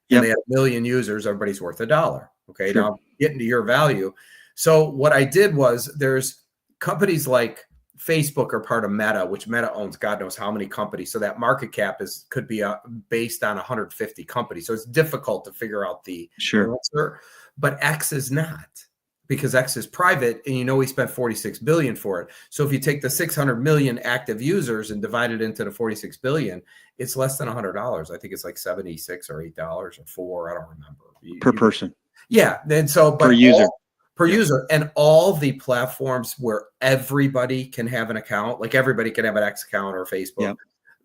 they had 1 million users, everybody's worth $1. Okay, Now getting to your value. So what I did was, there's companies like Facebook are part of Meta, which Meta owns God knows how many companies. So that market cap could be based on 150 companies. So it's difficult to figure out the answer. But X is not, because X is private, and we spent $46 billion for it. So if you take the 600 million active users and divide it into the 46 billion, it's less than $100. I think it's like $76 or $8 or $4. I don't remember per person. Yeah, and so per user. Per user, and all the platforms where everybody can have an account, like everybody can have an X account or Facebook,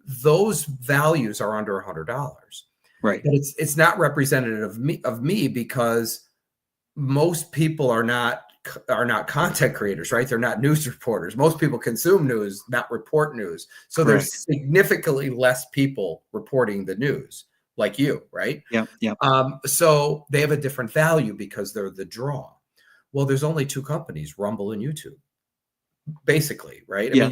those values are under $100. Right. But it's not representative of me because most people are not content creators, right? They're not news reporters. Most people consume news, not report news. So there's significantly less people reporting the news, like you, right? Yeah. So they have a different value because they're the draw. Well, there's only two companies, Rumble and YouTube, basically, right? I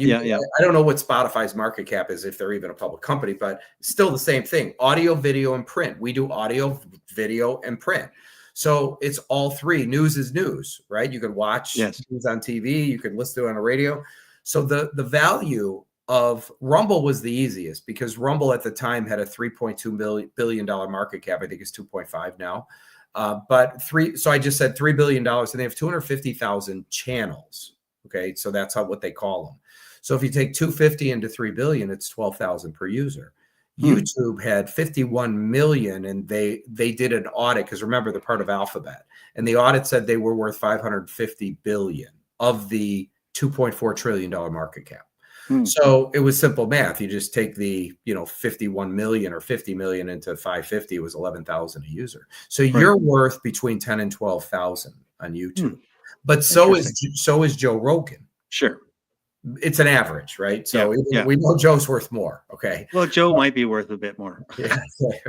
don't know what Spotify's market cap is, if they're even a public company, but still the same thing. Audio, video, and print. We do audio, video, and print. So it's all three. News is news, right? You can watch news on TV. You can listen to it on the radio. So the value of Rumble was the easiest, because Rumble at the time had a $3.2 billion market cap. I think it's 2.5 now. So I just said $3 billion, and they have 250,000 channels. Okay. So that's what they call them. So if you take 250 into 3 billion, it's 12,000 per user. YouTube had 51 million, and they did an audit, because remember, they're part of Alphabet, and the audit said they were worth 550 billion of the $2.4 trillion market cap. So it was simple math. You just take the 51 million or 50 million into 550, it was 11,000 a user. So you're worth between 10 and 12,000 on YouTube. But so is Joe Rogan. Sure. It's an average, right? So we know Joe's worth more. Okay. Well, Joe might be worth a bit more.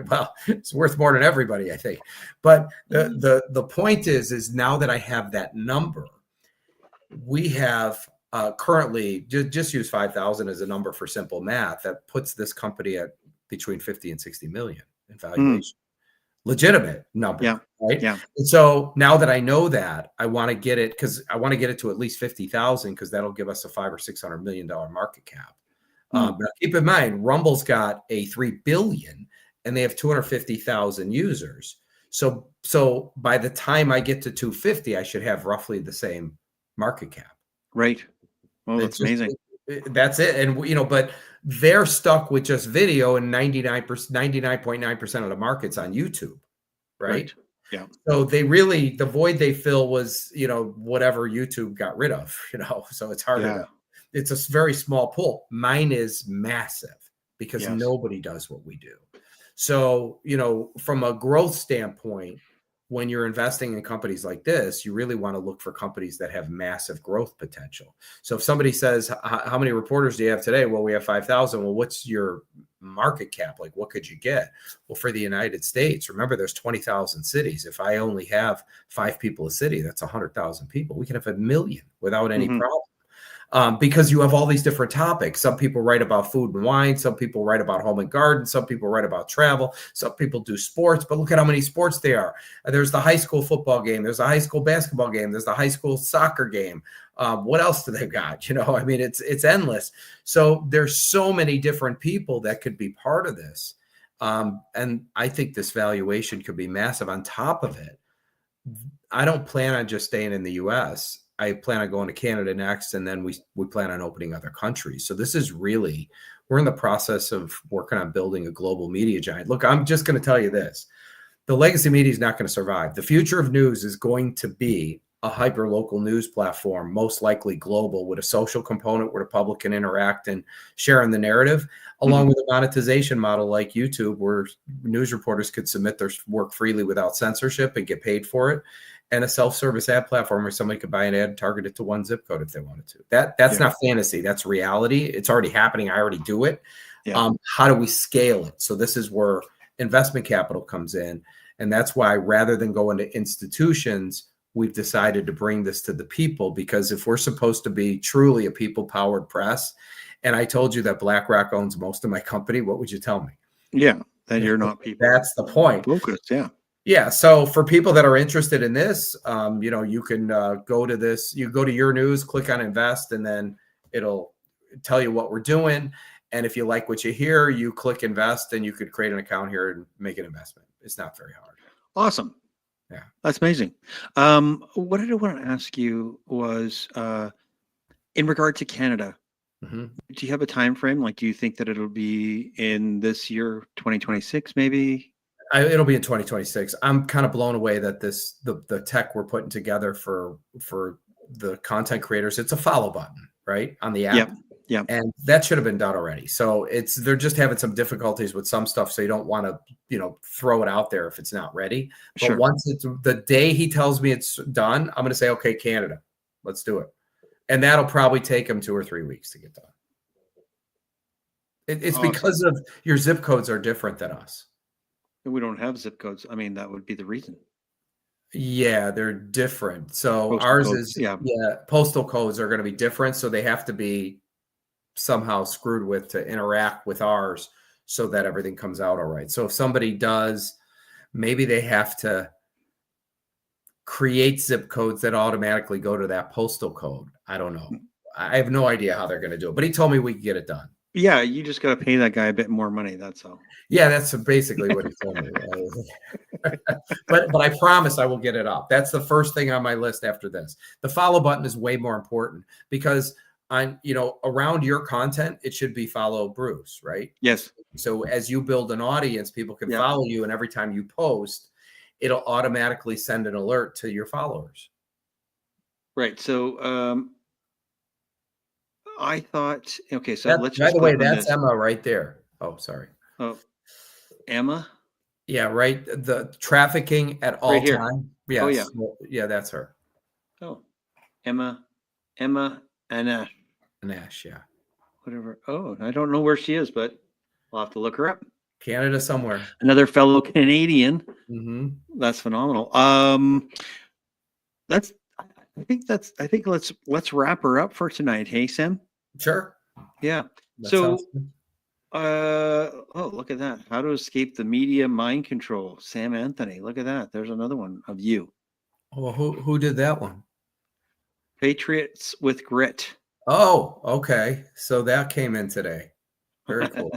Well, it's worth more than everybody, I think. But the point is now that I have that number, we have currently just use 5,000 as a number for simple math. That puts this company at between 50 and 60 million in valuation. Legitimate number, right? Yeah. And so now that I know that, I want to get it, because I want to get it to at least 50,000, because that'll give us a $500 or $600 million market cap. Now keep in mind, Rumble's got a 3 billion, and they have 250,000 users. So by the time I get to 250, I should have roughly the same market cap. Right. Well, that's amazing. That's it. And but they're stuck with just video, and 99.9% of the market's on YouTube, right? Yeah. So they really, the void they fill was, whatever YouTube got rid of, so it's harder to, it's a very small pool. Mine is massive because nobody does what we do. So, from a growth standpoint, when you're investing in companies like this, you really want to look for companies that have massive growth potential. So if somebody says, how many reporters do you have today? Well, we have 5,000. Well, what's your market cap? Like, what could you get? Well, for the United States, remember, there's 20,000 cities. If I only have 5 people a city, that's 100,000 people. We can have 1 million without any problem. Because you have all these different topics. Some people write about food and wine. Some people write about home and garden. Some people write about travel. Some people do sports, but look at how many sports there are. There's the high school football game. There's a high school basketball game. There's the high school soccer game. What else do they got? I mean, it's endless. So there's so many different people that could be part of this. And I think this valuation could be massive. On top of it, I don't plan on just staying in the US. I plan on going to Canada next, and then we plan on opening other countries. So this is really, we're in the process of working on building a global media giant. Look, I'm just going to tell you this. The legacy media is not going to survive. The future of news is going to be a hyper-local news platform, most likely global, with a social component where the public can interact and share in the narrative, along with a monetization model like YouTube, where news reporters could submit their work freely without censorship and get paid for it, and a self-service ad platform where somebody could buy an ad and target it to one zip code if they wanted to. That's not fantasy. That's reality. It's already happening. I already do it. How do we scale it? So this is where investment capital comes in. And that's why, rather than go into institutions, we've decided to bring this to the people, because if we're supposed to be truly a people-powered press, and I told you that BlackRock owns most of my company, what would you tell me? Yeah, that you're not people. That's the point. Focused, Yeah. So for people that are interested in this, you can go to this. You go to your news, click on invest, and then it'll tell you what we're doing. And if you like what you hear, you click invest, and you could create an account here and make an investment. It's not very hard. Awesome. Yeah. That's amazing. What did I want to ask you was in regard to Canada, do you have a time frame? Like, do you think that it'll be in this year, 2026, maybe? It'll be in 2026. I'm kind of blown away that the tech we're putting together for the content creators, it's a follow button, right, on the app. Yeah. And that should have been done already. So they're just having some difficulties with some stuff. So you don't want to, throw it out there if it's not ready. But once it's the day he tells me it's done, I'm going to say, okay, Canada, let's do it. And that'll probably take them 2 or 3 weeks to get done. It's awesome. Because of your zip codes are different than us. We don't have zip codes. I mean, that would be the reason. Yeah, they're different. So postal ours codes, is postal codes are going to be different. So they have to be somehow screwed with to interact with ours so that everything comes out all right. So if somebody does, maybe they have to create zip codes that automatically go to that postal code. I don't know. I have no idea how they're going to do it, but he told me we could get it done. Yeah, you just got to pay that guy a bit more money. That's all. Yeah, that's basically what he told me. But I promise I will get it up. That's the first thing on my list after this. The follow button is way more important because around your content, it should be follow Bruce, right? Yes. So as you build an audience, people can follow you, and every time you post, it'll automatically send an alert to your followers. Right. So I thought, okay, so let's just. By the way, that's Emma right there. Oh, sorry. Oh, Emma? Yeah, right. The trafficking at all time. Yes. Oh, yeah. Yeah, that's her. Oh, Emma and Ash, yeah. Whatever. Oh, I don't know where she is, but I'll have to look her up. Canada somewhere. Another fellow Canadian. Mm-hmm. That's phenomenal. I think let's wrap her up for tonight. Hey, Sam. Sure. Yeah. So, look at that. How to escape the media mind control. Sam Anthony. Look at that. There's another one of you. Well, who did that one? Patriots with Grit. Oh, okay. So that came in today. Very cool.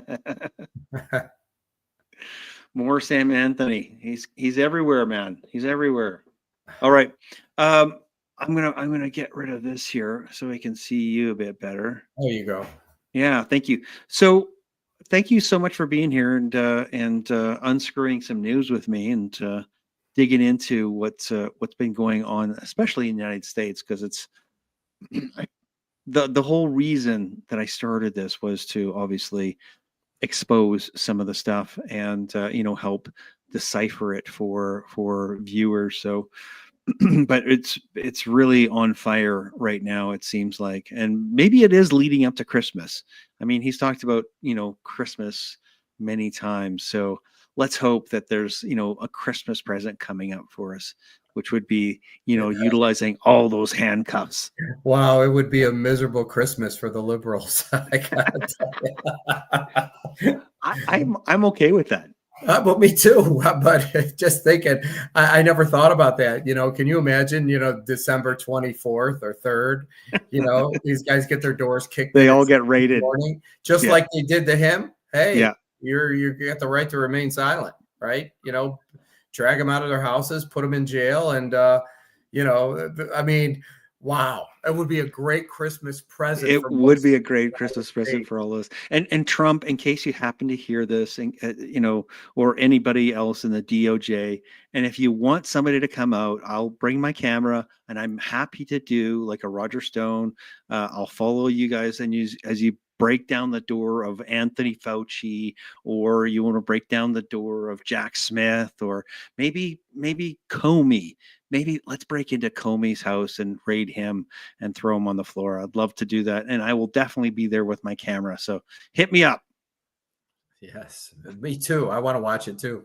More Sam Anthony. He's everywhere, man. He's everywhere. All right. I'm gonna get rid of this here so I can see you a bit better. There you go. Yeah, thank you. So thank you so much for being here and unscrewing some news with me and digging into what's been going on, especially in the United States, because it's the whole reason that I started this was to obviously expose some of the stuff and help decipher it for viewers. So but it's really on fire right now, it seems like, and maybe it is leading up to Christmas. I mean, he's talked about Christmas many times, so let's hope that there's a Christmas present coming up for us, which would be utilizing all those handcuffs. Wow, it would be a miserable Christmas for the liberals. I gotta tell you. I'm okay with that. Well, me too. But just thinking, I never thought about that. Can you imagine? December 24th or 3rd. These guys get their doors kicked. They in all at get 6 raided, in the morning, just like they did to him. Hey, yeah. you got the right to remain silent, right? Drag them out of their houses, put them in jail, and I mean, wow, it would be a great Christmas present. It would be a great Christmas present for all of us. And Trump, in case you happen to hear this, and or anybody else in the DOJ, and if you want somebody to come out, I'll bring my camera, and I'm happy to do like a Roger Stone. I'll follow you guys, and as you break down the door of Anthony Fauci, or you want to break down the door of Jack Smith, or maybe Comey. Maybe let's break into Comey's house and raid him and throw him on the floor. I'd love to do that. And I will definitely be there with my camera. So hit me up. Yes, me too. I want to watch it too.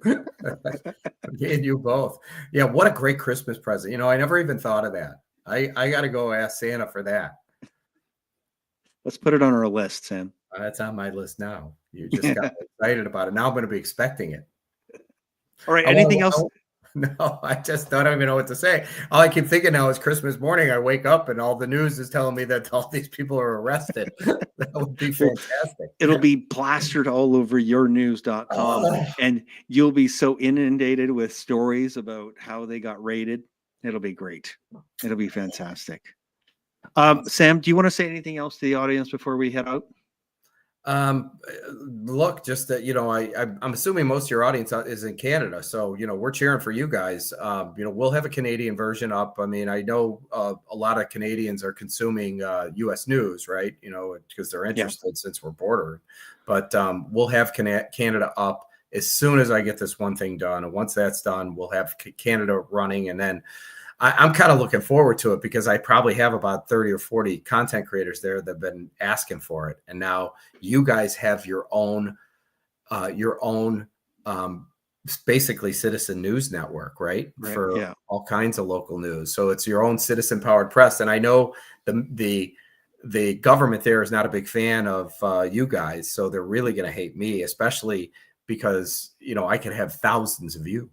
Me and you both. Yeah, what a great Christmas present. I never even thought of that. I got to go ask Santa for that. Let's put it on our list, Sam. That's on my list now. You just got excited about it. Now I'm going to be expecting it. All right. Anything else? No, I just don't even know what to say. All I keep thinking now is Christmas morning. I wake up and all the news is telling me that all these people are arrested. That would be fantastic. It'll be plastered all over yournews.com, and you'll be so inundated with stories about how they got raided. It'll be great. It'll be fantastic. Sam, do you want to say anything else to the audience before we head out? Look, just that, I'm assuming most of your audience is in Canada. So, we're cheering for you guys. We'll have a Canadian version up. I mean, I know a lot of Canadians are consuming US news, right? Because they're interested since we're border. But we'll have Canada up as soon as I get this one thing done. And once that's done, we'll have Canada running. And then I'm kind of looking forward to it because I probably have about 30 or 40 content creators there that have been asking for it. And now you guys have your own basically citizen news network, right? For all kinds of local news. So it's your own citizen powered press. And I know the government there is not a big fan of you guys. So they're really going to hate me, especially because, I could have thousands of you.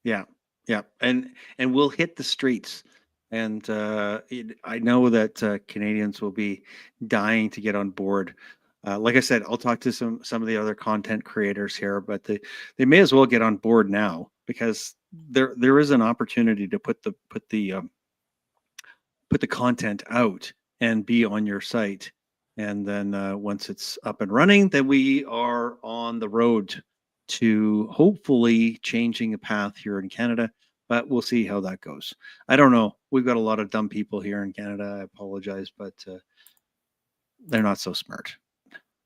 Yeah. Yeah, and we'll hit the streets, and I know that Canadians will be dying to get on board. Like I said, I'll talk to some of the other content creators here, but they may as well get on board now because there is an opportunity to put the content out and be on your site, and then once it's up and running, then we are on the road to hopefully changing a path here in Canada, but we'll see how that goes. I don't know. We've got a lot of dumb people here in Canada. I apologize, but they're not so smart.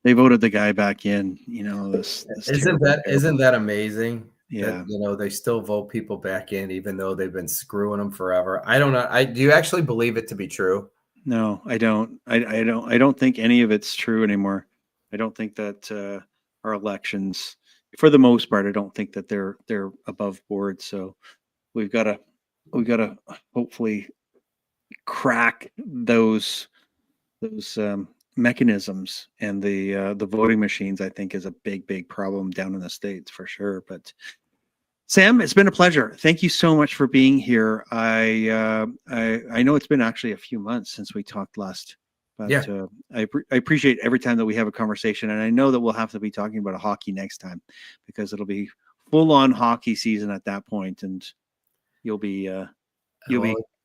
They voted the guy back in, this isn't that amazing? Yeah. That, they still vote people back in, even though they've been screwing them forever. I don't know. Do you actually believe it to be true? No, I don't. I don't think any of it's true anymore. I don't think that our elections, for the most part, I don't think that they're above board. So we've got to hopefully crack those mechanisms, and the voting machines, I think, is a big problem down in the States for sure. But Sam, it's been a pleasure. Thank you so much for being here. I know it's been actually a few months since we talked last. But I appreciate every time that we have a conversation, and I know that we'll have to be talking about hockey next time because it'll be full on hockey season at that point, and you'll be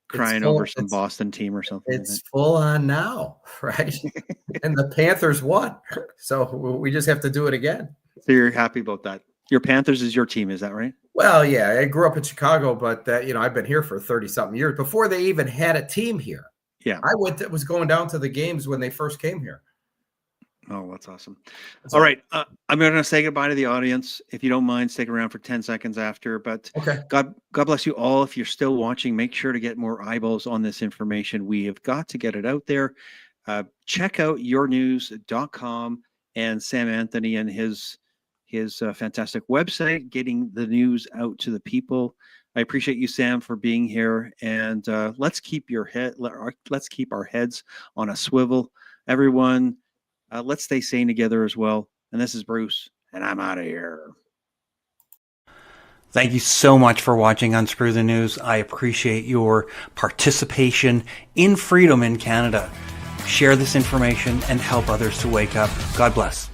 crying over some Boston team or something. It's full on now, right? And the Panthers won, so we just have to do it again. So you're happy about that? Your Panthers is your team, is that right? Well, yeah, I grew up in Chicago, but I've been here for 30-something years before they even had a team here. Yeah, I was going down to the games when they first came here. Oh, that's awesome. All right. I'm going to say goodbye to the audience. If you don't mind, stick around for 10 seconds after. But okay. God bless you all. If you're still watching, make sure to get more eyeballs on this information. We have got to get it out there. Check out yournews.com and Sam Anthony and his fantastic website, getting the news out to the people. I appreciate you, Sam, for being here. And let's keep our heads on a swivel. Everyone, let's stay sane together as well. And this is Bruce, and I'm out of here. Thank you so much for watching Unscrew the News. I appreciate your participation in freedom in Canada. Share this information and help others to wake up. God bless.